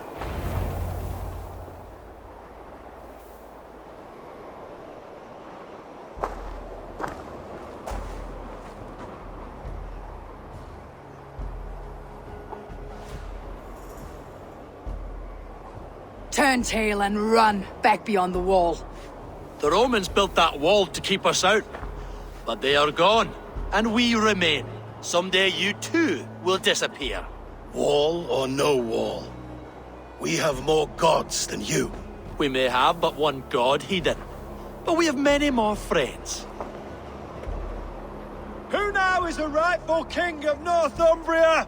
S1: Turn tail and run back beyond the wall.
S17: The Romans built that wall to keep us out. But they are gone, and we remain. Someday you too will disappear.
S5: Wall or no wall, we have more gods than you.
S17: We may have but one god, Heathen, but we have many more friends.
S14: Who now is the rightful king of Northumbria?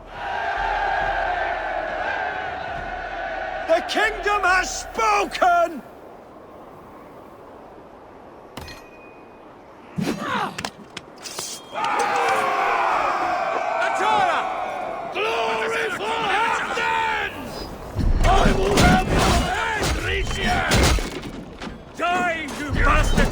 S14: The kingdom has spoken!
S2: Glory for Halfdan! I will have your head, Ricia!
S8: Die, you bastard!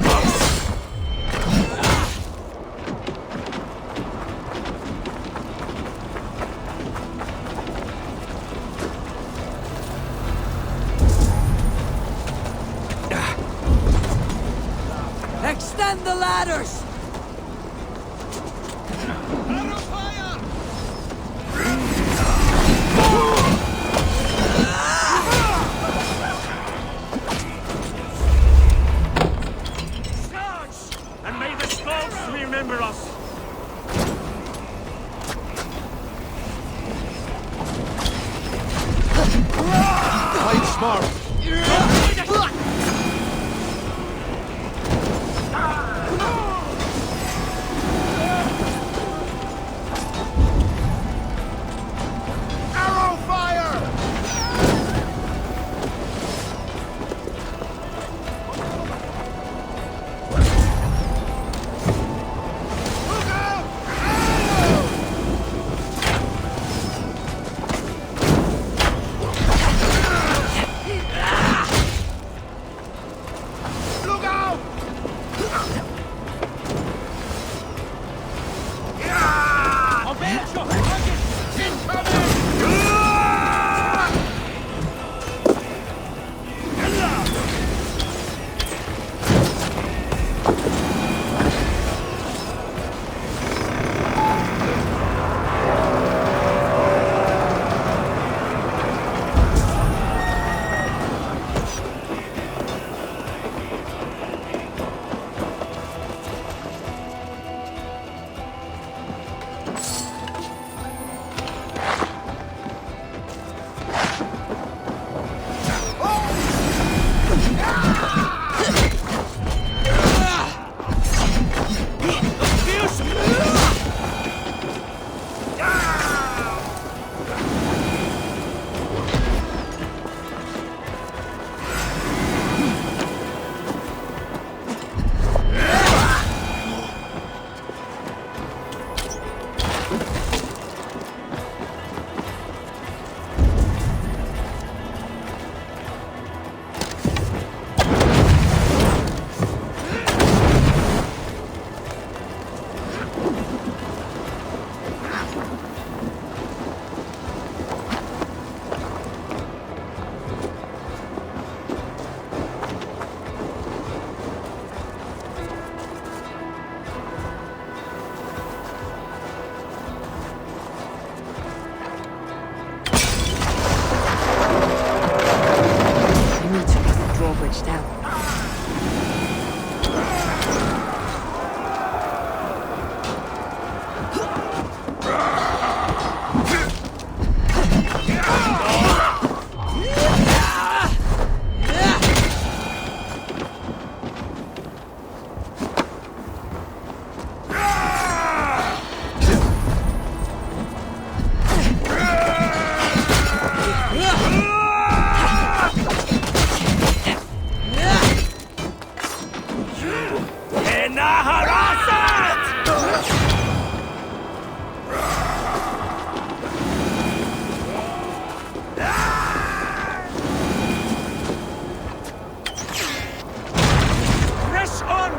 S1: Extend the ladders!
S8: And may the scouts remember us!
S3: Fight smart!
S2: Arrow fire!
S9: Press on!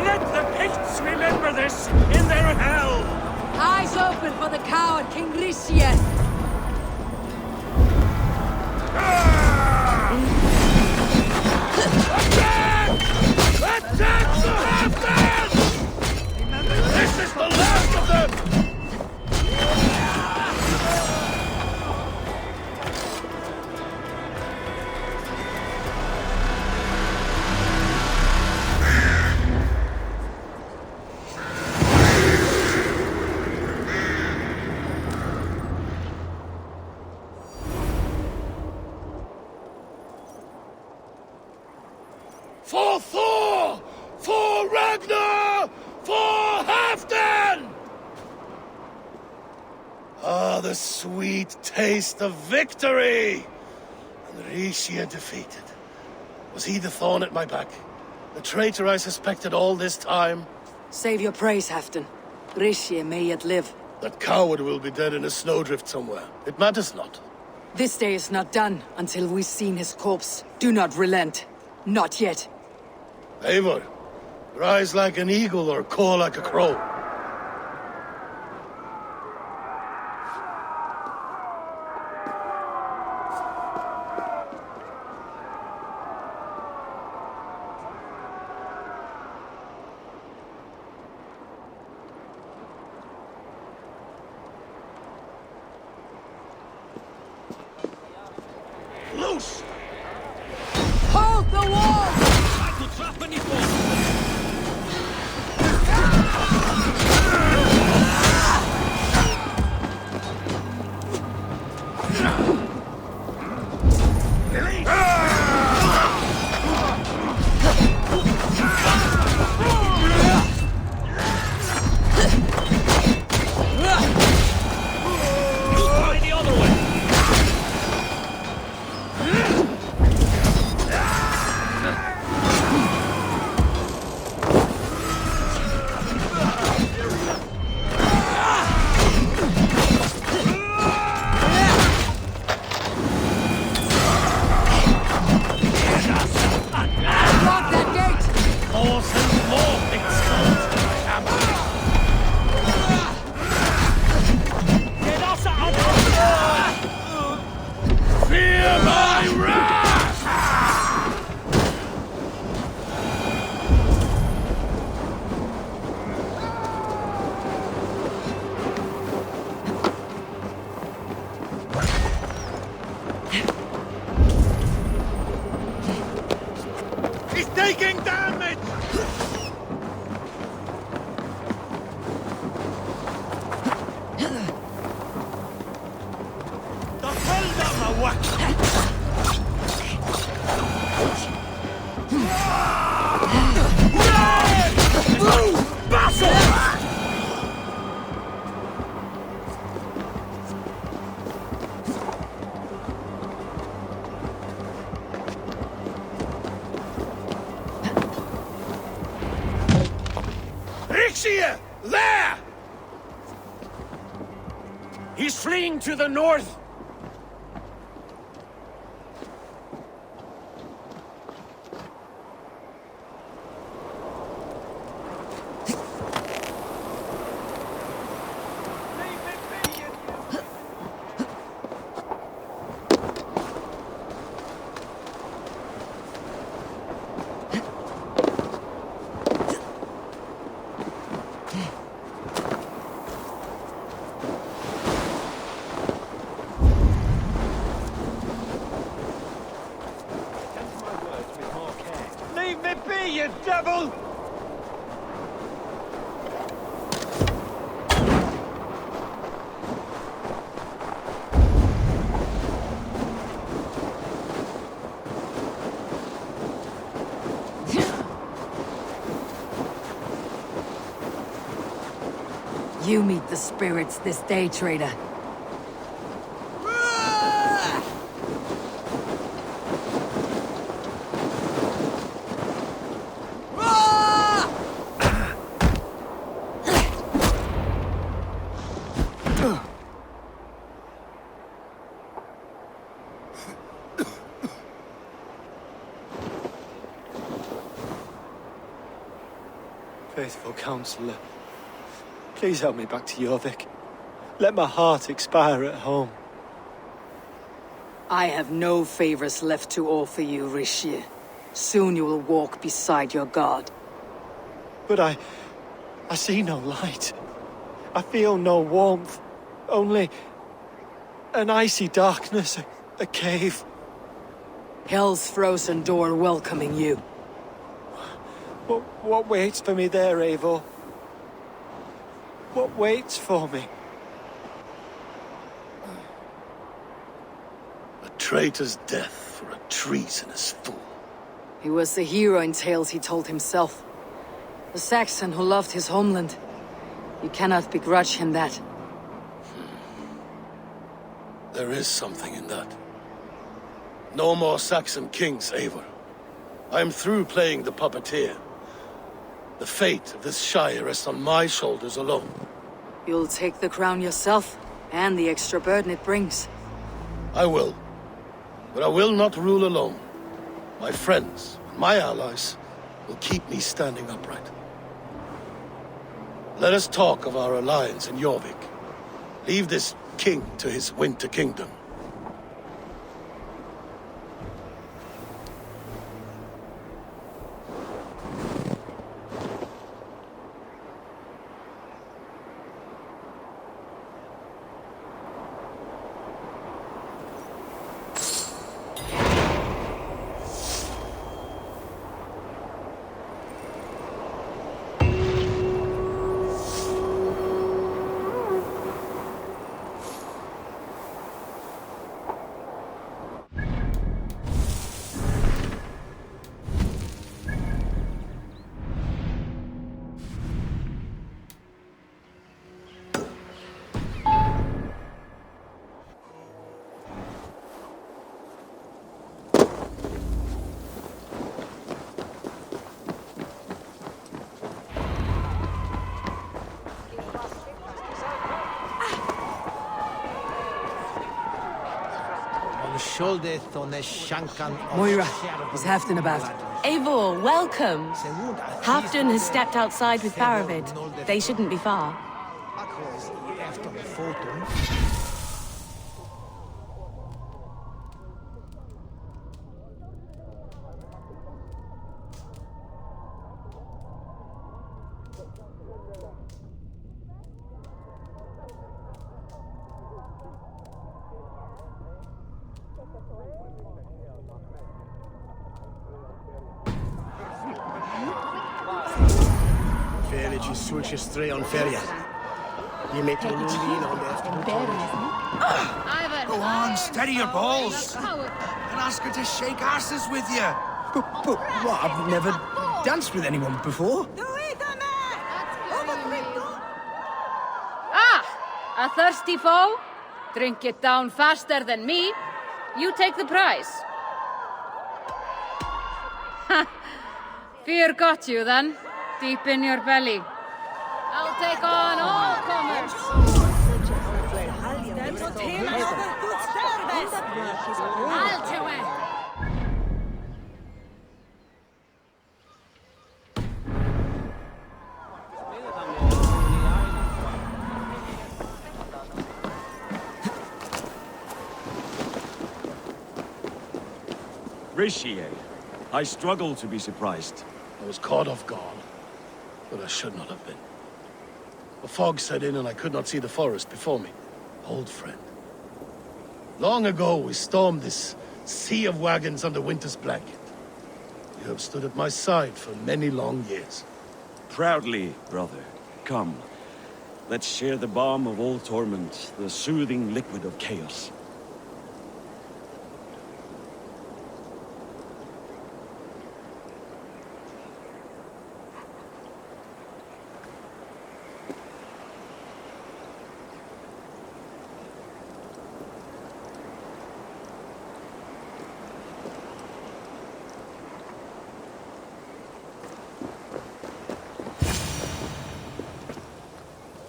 S9: Let the Picts remember this in their hell!
S1: Eyes open for the coward, King Rishie!
S5: Attack the Halfdan! This is the last of them! For Thor! For Ragnar! For Halfdan! Ah, the sweet taste of victory! And Rishia defeated. Was he the thorn at my back? The traitor I suspected all this time?
S1: Save your praise, Halfdan. Rishie may yet live.
S5: That coward will be dead in a snowdrift somewhere. It matters not.
S1: This day is not done until we've seen his corpse. Do not relent. Not yet.
S5: Eivor, rise like an eagle or caw like a crow.
S9: Loose!
S1: Hold the wall!
S5: Taking damage!
S9: The hell down my whack!
S5: Rixia! There!
S9: He's fleeing to the north!
S5: Leave me be, you devil!
S1: You meet the spirits this day, traitor.
S12: Run!
S14: Faithful counselor, please help me back to Jorvik. Let my heart expire at home.
S1: I have no favors left to offer you, Rishi. Soon you will walk beside your god.
S14: But I see no light. I feel no warmth. Only an icy darkness, a cave.
S1: Hell's frozen door welcoming you.
S14: What waits for me there, Eivor? What waits for me?
S5: A traitor's death for a treasonous fool.
S1: He was the hero in tales he told himself. A Saxon who loved his homeland. You cannot begrudge him that.
S5: There is something in that. No more Saxon kings, Eivor. I am through playing the puppeteer. The fate of this Shire rests on my shoulders alone.
S1: You'll take the crown yourself, and the extra burden it brings.
S5: I will. But I will not rule alone. My friends, and my allies, will keep me standing upright. Let us talk of our alliance in Jorvik. Leave this king to his winter kingdom.
S1: Moira is Halfdan about.
S7: Eivor, welcome. Halfdan has stepped outside with Baravid. They shouldn't be far.
S15: On feria. You may tell me on
S18: Go on, steady your balls. And ask her to shake asses with you.
S12: But what? I've never danced with anyone before.
S11: Ah! A thirsty foe? Drink it down faster than me. You take the prize. Ha! Fear got you then, deep in your belly. I'll take on all comers.
S9: Rishi, I struggle to be surprised.
S5: I was caught off guard, but I should not have been. A fog set in and I could not see the forest before me. Old friend. Long ago we stormed this sea of wagons under winter's blanket. You have stood at my side for many long years.
S9: Proudly, brother. Come. Let's share the balm of all torment, the soothing liquid of chaos.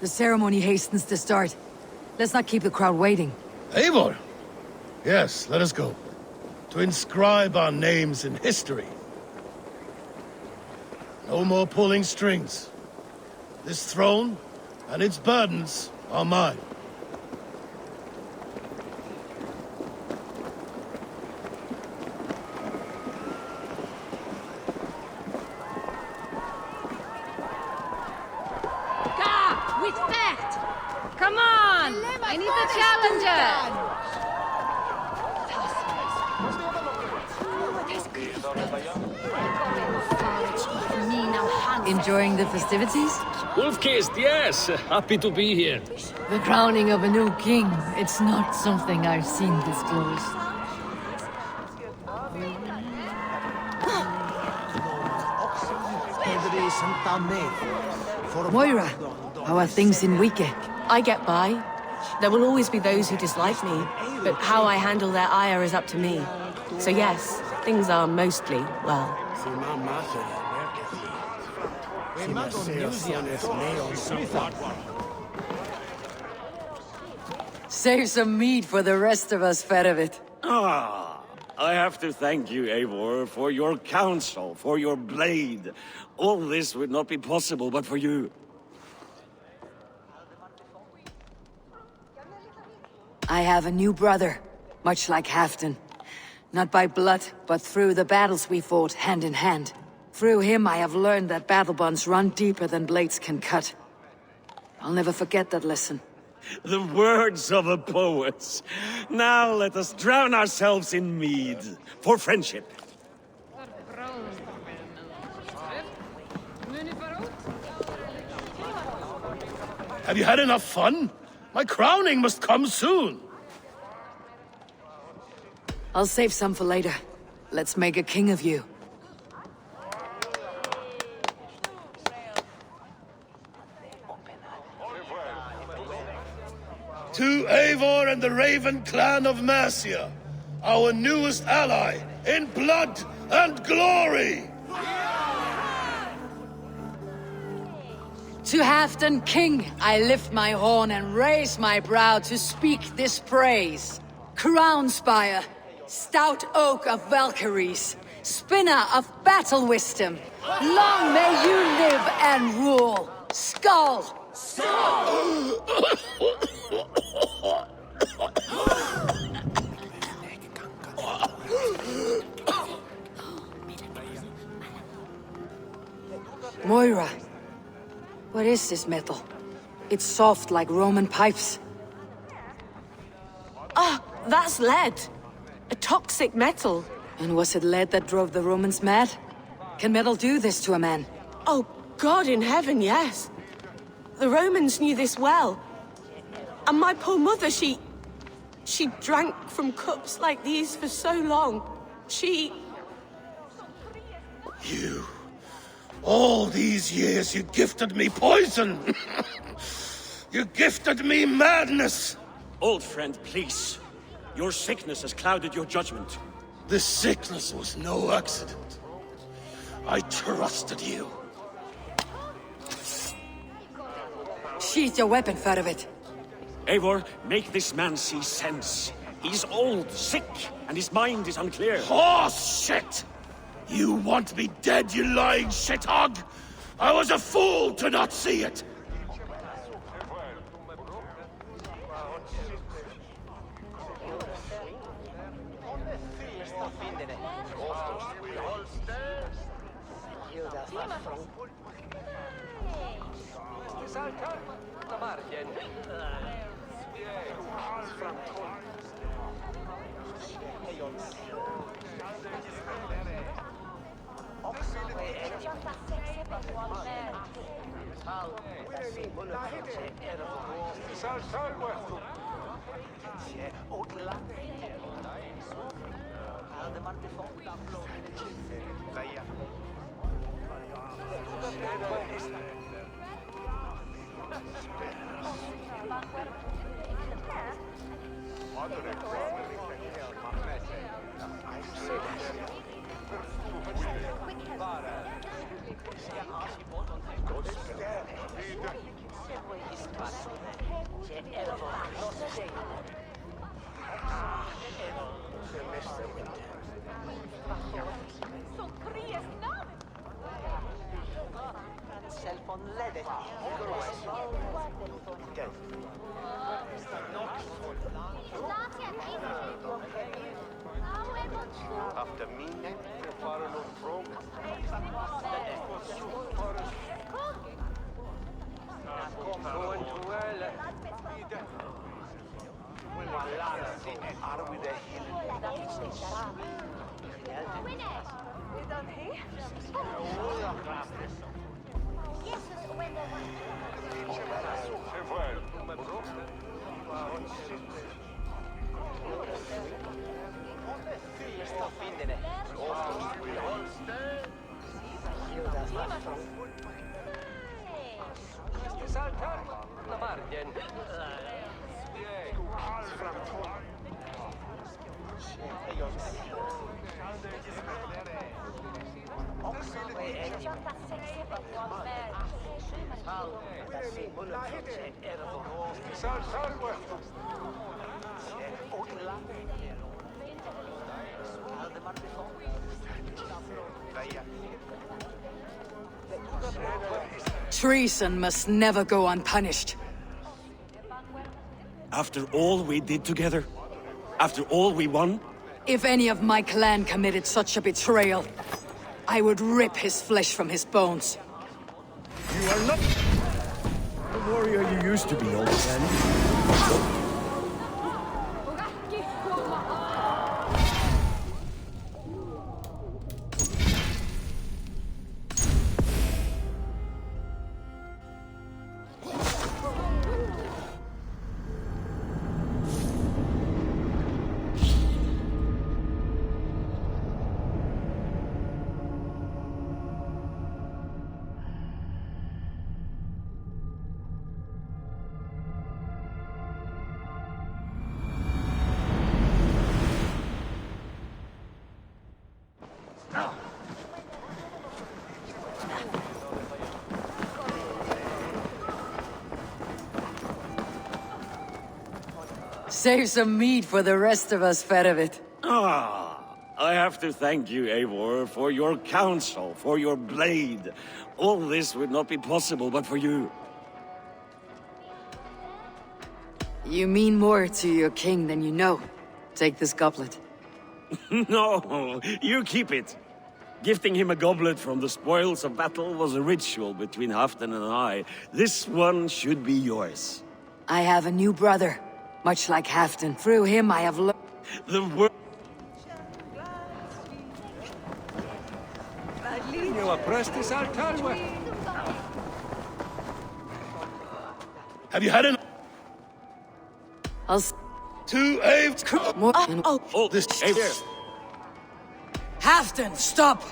S1: The ceremony hastens to start. Let's not keep the crowd waiting.
S5: Eivor! Yes, let us go. To inscribe our names in history. No more pulling strings. This throne and its burdens are mine.
S11: Come on! I need the challenger!
S1: Enjoying the festivities?
S19: Wolf-kissed, yes. Happy to be here.
S13: The crowning of a new king. It's not something I've seen this close.
S1: Moira, how are things in Wike?
S7: I get by. There will always be those who dislike me, but how I handle their ire is up to me. So yes, things are mostly well.
S1: Save some meat for the rest of us, Fedevit.
S9: Ah, I have to thank you, Eivor, for your counsel, for your blade. All this would not be possible but for you.
S1: I have a new brother, much like Halfdan. Not by blood, but through the battles we fought hand in hand. Through him I have learned that battle bonds run deeper than blades can cut. I'll never forget that lesson.
S9: The words of a poet. Now let us drown ourselves in mead, for friendship.
S5: Have you had enough fun? My crowning must come soon.
S1: I'll save some for later. Let's make a king of you.
S5: To Eivor and the Raven clan of Mercia, our newest ally, in blood and glory!
S1: To Halfdan King, I lift my horn and raise my brow to speak this praise. Crown spire, stout oak of Valkyries, spinner of battle wisdom, long may you live and rule. Skull! Skull! Moira, what is this metal? It's soft like Roman pipes.
S7: Ah, that's lead. A toxic metal.
S1: And was it lead that drove the Romans mad? Can metal do this to a man?
S7: Oh, God in heaven, yes. The Romans knew this well. And my poor mother, she drank from cups like these for so long.
S5: You... All these years you gifted me poison! You gifted me madness!
S9: Old friend, please. Your sickness has clouded your judgment.
S5: This sickness was no accident. I trusted you.
S1: Sheath your weapon, Fedevit.
S9: Eivor, make this man see sense. He's old, sick, and his mind is unclear.
S5: Horse shit! You want me dead, you lying shithog? I was a fool to not see it!
S3: After midnight, we fare non frog.
S1: Treason must never go unpunished.
S9: After all we did together? After all we won?
S1: If any of my clan committed such a betrayal, I would rip his flesh from his bones.
S10: You are not the warrior you used to be, old friend.
S1: Save some meat for the rest of us, Ferevit.
S9: I have to thank you, Eivor, for your counsel, for your blade. All this would not be possible but for you.
S1: You mean more to your king than you know. Take this goblet.
S9: No, you keep it. Gifting him a goblet from the spoils of battle was a ritual between Halfdan and I. This one should be yours.
S1: I have a new brother, much like Halfdan. Through him I have learned...
S9: The word...
S5: Have you had an...
S1: I'll...
S5: To Aves...
S9: Oh, this... Here.
S1: Halfdan, stop!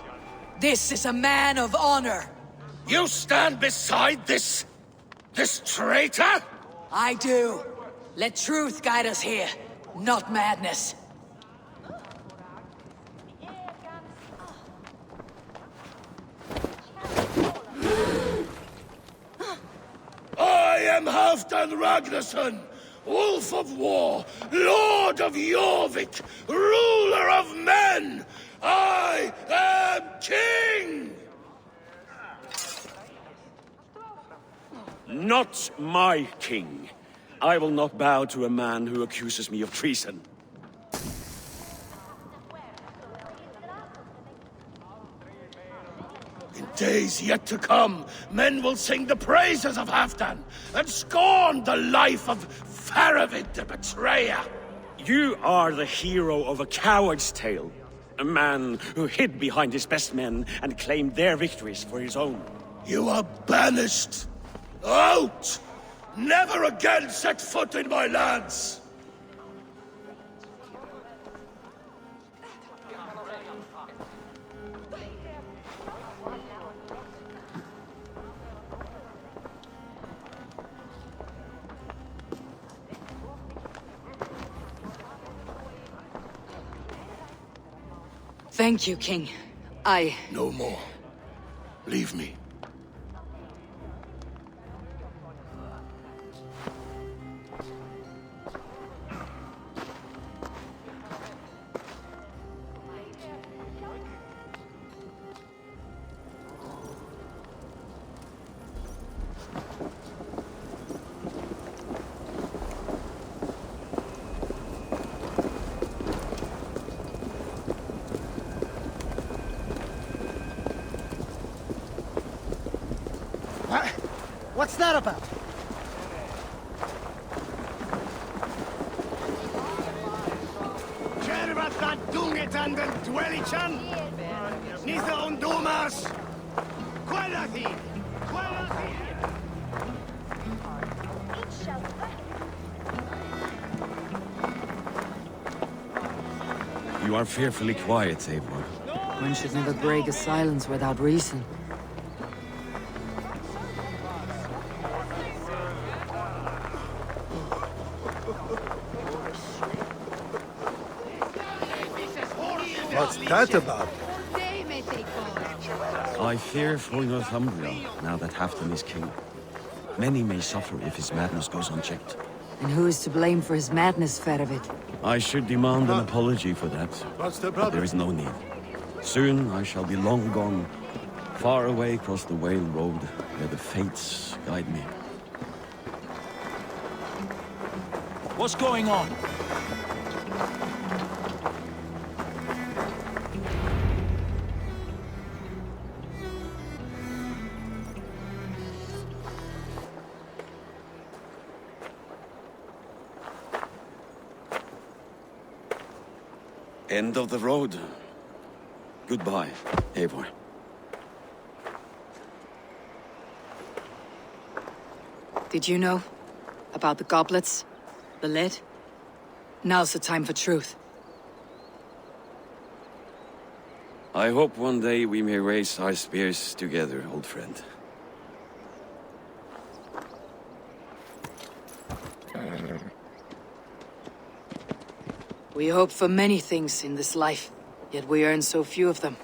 S1: This is a man of honor!
S5: You stand beside this traitor?
S1: I do. Let truth guide us here, not madness.
S5: I am Halfdan Ragnarsson, Wolf of War, Lord of Jorvik, ruler of men! I am king!
S9: Not my king. I will not bow to a man who accuses me of treason.
S5: In days yet to come, men will sing the praises of Halfdan and scorn the life of Ferevit the betrayer.
S9: You are the hero of a coward's tale. A man who hid behind his best men and claimed their victories for his own.
S5: You are banished. Out! Never again set foot in my lands!
S1: Thank you, King.
S5: No more. Leave me.
S20: What's that about?
S2: Kervat that dunget and the dwellichan! Nitha on domas! Qualathi! Qualathi!
S10: You are fearfully quiet, Eivor.
S1: One should never break a silence without reason.
S15: What's that about?
S10: I fear for Northumbria, now that Halfdan is king. Many may suffer if his madness goes unchecked.
S1: And who is to blame for his madness, Ferovit?
S10: I should demand an apology for that.
S15: What's the
S10: But
S15: problem?
S10: there is no need. Soon I shall be long gone, far away across the Whale Road, where the fates guide me.
S19: What's going on?
S4: End of the road. Goodbye, Eivor.
S1: Did you know? About the goblets? The lid? Now's the time for truth.
S4: I hope one day we may raise our spears together, old friend.
S1: We hope for many things in this life, yet we earn so few of them.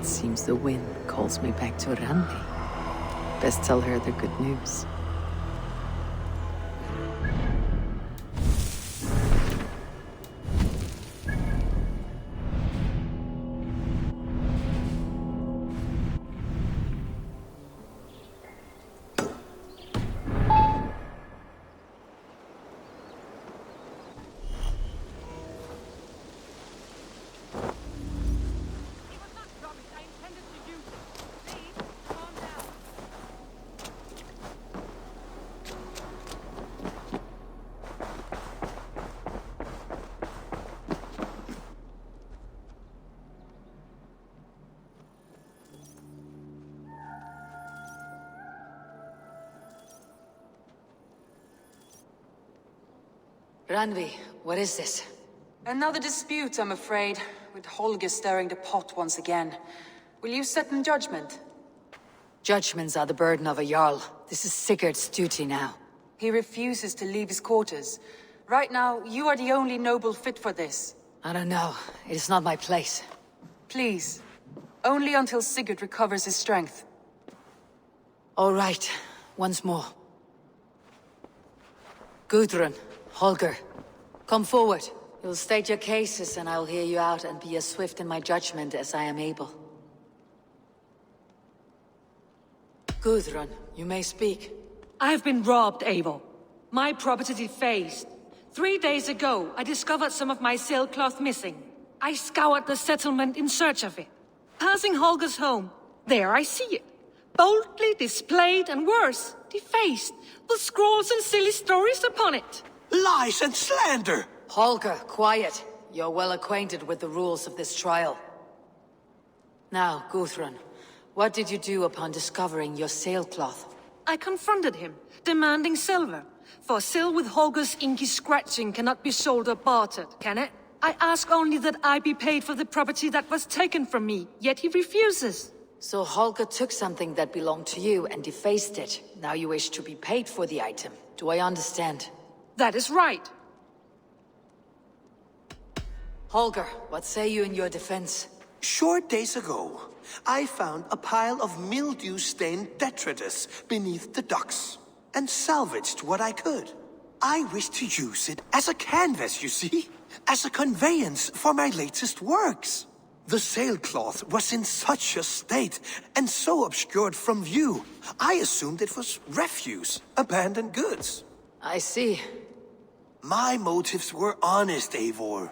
S1: Seems the wind calls me back to Randi. Best tell her the good news. Randvi, what is this?
S21: Another dispute, I'm afraid, with Holger stirring the pot once again. Will you sit in judgment?
S1: Judgments are the burden of a Jarl. This is Sigurd's duty now.
S21: He refuses to leave his quarters. Right now, you are the only noble fit for this.
S1: I don't know. It is not my place.
S21: Please. Only until Sigurd recovers his strength.
S1: All right. Once more. Gudrun, Holger, come forward. You'll state your cases and I'll hear you out and be as swift in my judgment as I am able. Gudrun, you may speak.
S22: I have been robbed, Eivor. My property defaced. 3 days ago, I discovered some of my sailcloth missing. I scoured the settlement in search of it. Passing Holger's home, there I see it. Boldly displayed and worse, defaced, with scrawls and silly stories upon it.
S17: Lies and slander!
S1: Holger, quiet. You're well acquainted with the rules of this trial. Now, Gudrun, what did you do upon discovering your sailcloth?
S22: I confronted him, demanding silver. For sil with Holger's inky scratching cannot be sold or bartered, can it? I ask only that I be paid for the property that was taken from me, yet he refuses.
S1: So Holger took something that belonged to you and defaced it. Now you wish to be paid for the item. Do I understand?
S22: That is right.
S1: Holger, what say you in your defense?
S17: Short days ago, I found a pile of mildew-stained detritus beneath the docks, and salvaged what I could.
S18: I wish to use it as a canvas, you see? As a conveyance for my latest works. The sailcloth was in such a state, and so obscured from view, I assumed it was refuse, abandoned goods.
S1: I see.
S18: My motives were honest, Eivor.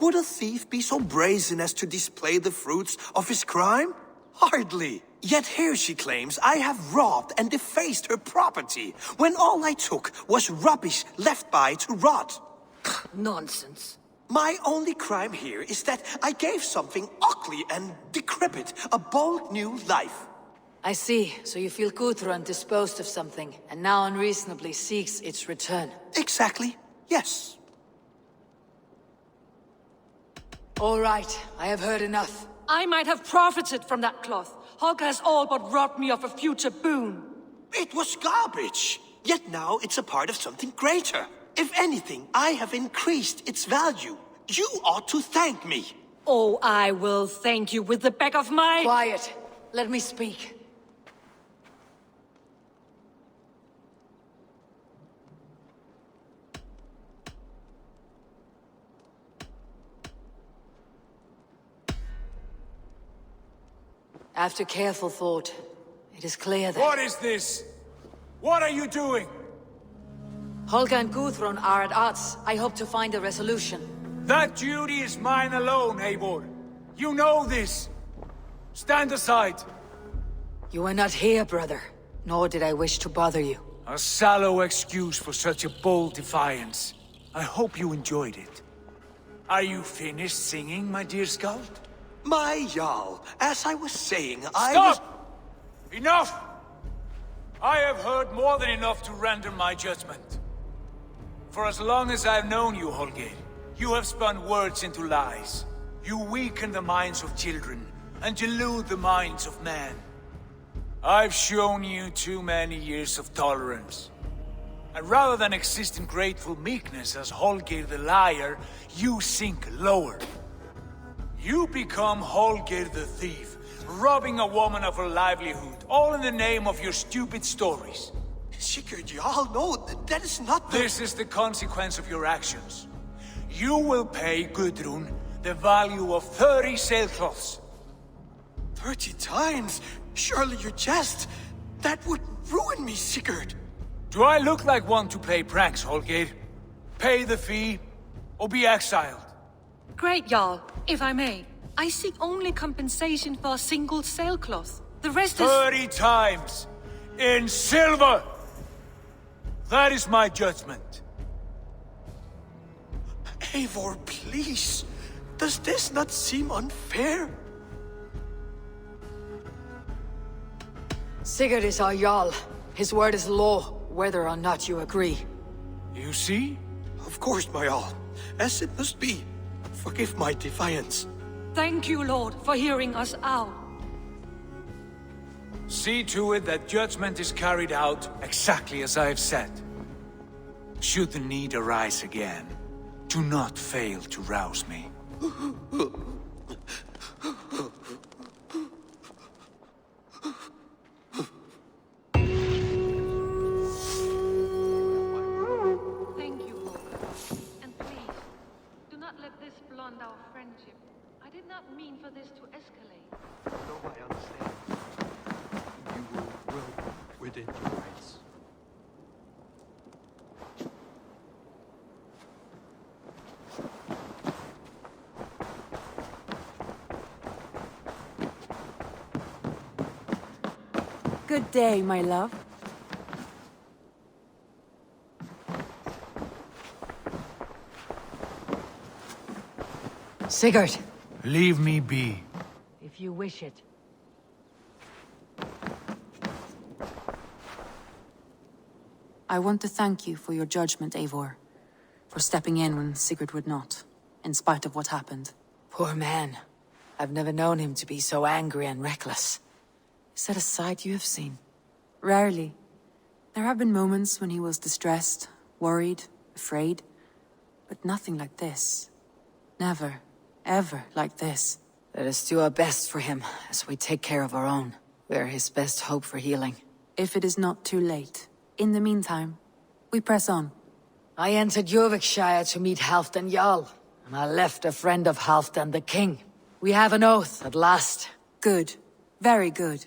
S18: Would a thief be so brazen as to display the fruits of his crime? Hardly. Yet here she claims I have robbed and defaced her property, when all I took was rubbish left by to rot.
S1: Nonsense.
S18: My only crime here is that I gave something ugly and decrepit a bold new life.
S1: I see. So you feel Gudrun disposed of something, and now unreasonably seeks its return.
S18: Exactly. Yes.
S1: All right. I have heard enough.
S22: I might have profited from that cloth. Holger has all but robbed me of a future boon.
S18: It was garbage. Yet now it's a part of something greater. If anything, I have increased its value. You ought to thank me.
S22: Oh, I will thank you with the back of my...
S1: Quiet. Let me speak. After careful thought, it is clear that...
S19: What is this? What are you doing?
S1: Holger and Gudrun are at odds. I hope to find a resolution.
S19: That duty is mine alone, Eivor. You know this. Stand aside.
S1: You were not here, brother. Nor did I wish to bother you.
S19: A sallow excuse for such a bold defiance. I hope you enjoyed it. Are you finished singing, my dear Skald?
S18: My Jarl, as I was saying,
S19: Stop! Enough! I have heard more than enough to render my judgment. For as long as I've known you, Holger, you have spun words into lies. You weaken the minds of children, and delude the minds of men. I've shown you too many years of tolerance. And rather than exist in grateful meekness as Holger the liar, you sink lower. You become Holger the thief, robbing a woman of her livelihood, all in the name of your stupid stories.
S18: Sigurd, Jarl, no, that is not the...
S19: This is the consequence of your actions. You will pay Gudrun the value of 30 sailcloths.
S18: 30 times? Surely you jest. That would ruin me, Sigurd.
S19: Do I look like one to play pranks, Holger? Pay the fee, or be exiled.
S22: Great, Jarl. If I may, I seek only compensation for a single sailcloth. The rest is...
S19: 30 times! In silver! That is my judgment.
S18: Eivor, please. Does this not seem unfair?
S1: Sigurd is our Jarl. His word is law, whether or not you agree.
S19: You see?
S18: Of course, my Jarl. As it must be. Forgive my defiance.
S22: Thank you, Lord, for hearing us out.
S19: See to it that judgment is carried out exactly as I have said. Should the need arise again, do not fail to rouse me.
S22: Thank you, Lord. And please, do not let this blunt our friendship. I did not mean for this to escalate.
S15: No, I understand. You will work within your rights.
S6: Good day, my love.
S1: Sigurd!
S19: Leave me be.
S1: If you wish it.
S21: I want to thank you for your judgment, Eivor. For stepping in when Sigurd would not, in spite of what happened.
S1: Poor man. I've never known him to be so angry and reckless.
S21: Is that a side you have seen? Rarely. There have been moments when he was distressed, worried, afraid. But nothing like this. Never, ever like this.
S1: Let us do our best for him, as we take care of our own. We are his best hope for healing.
S21: If it is not too late. In the meantime, we press on.
S1: I entered Yorkshire to meet Halfdan Jarl, and I left a friend of Halfdan the King. We have an oath at last.
S21: Good. Very good.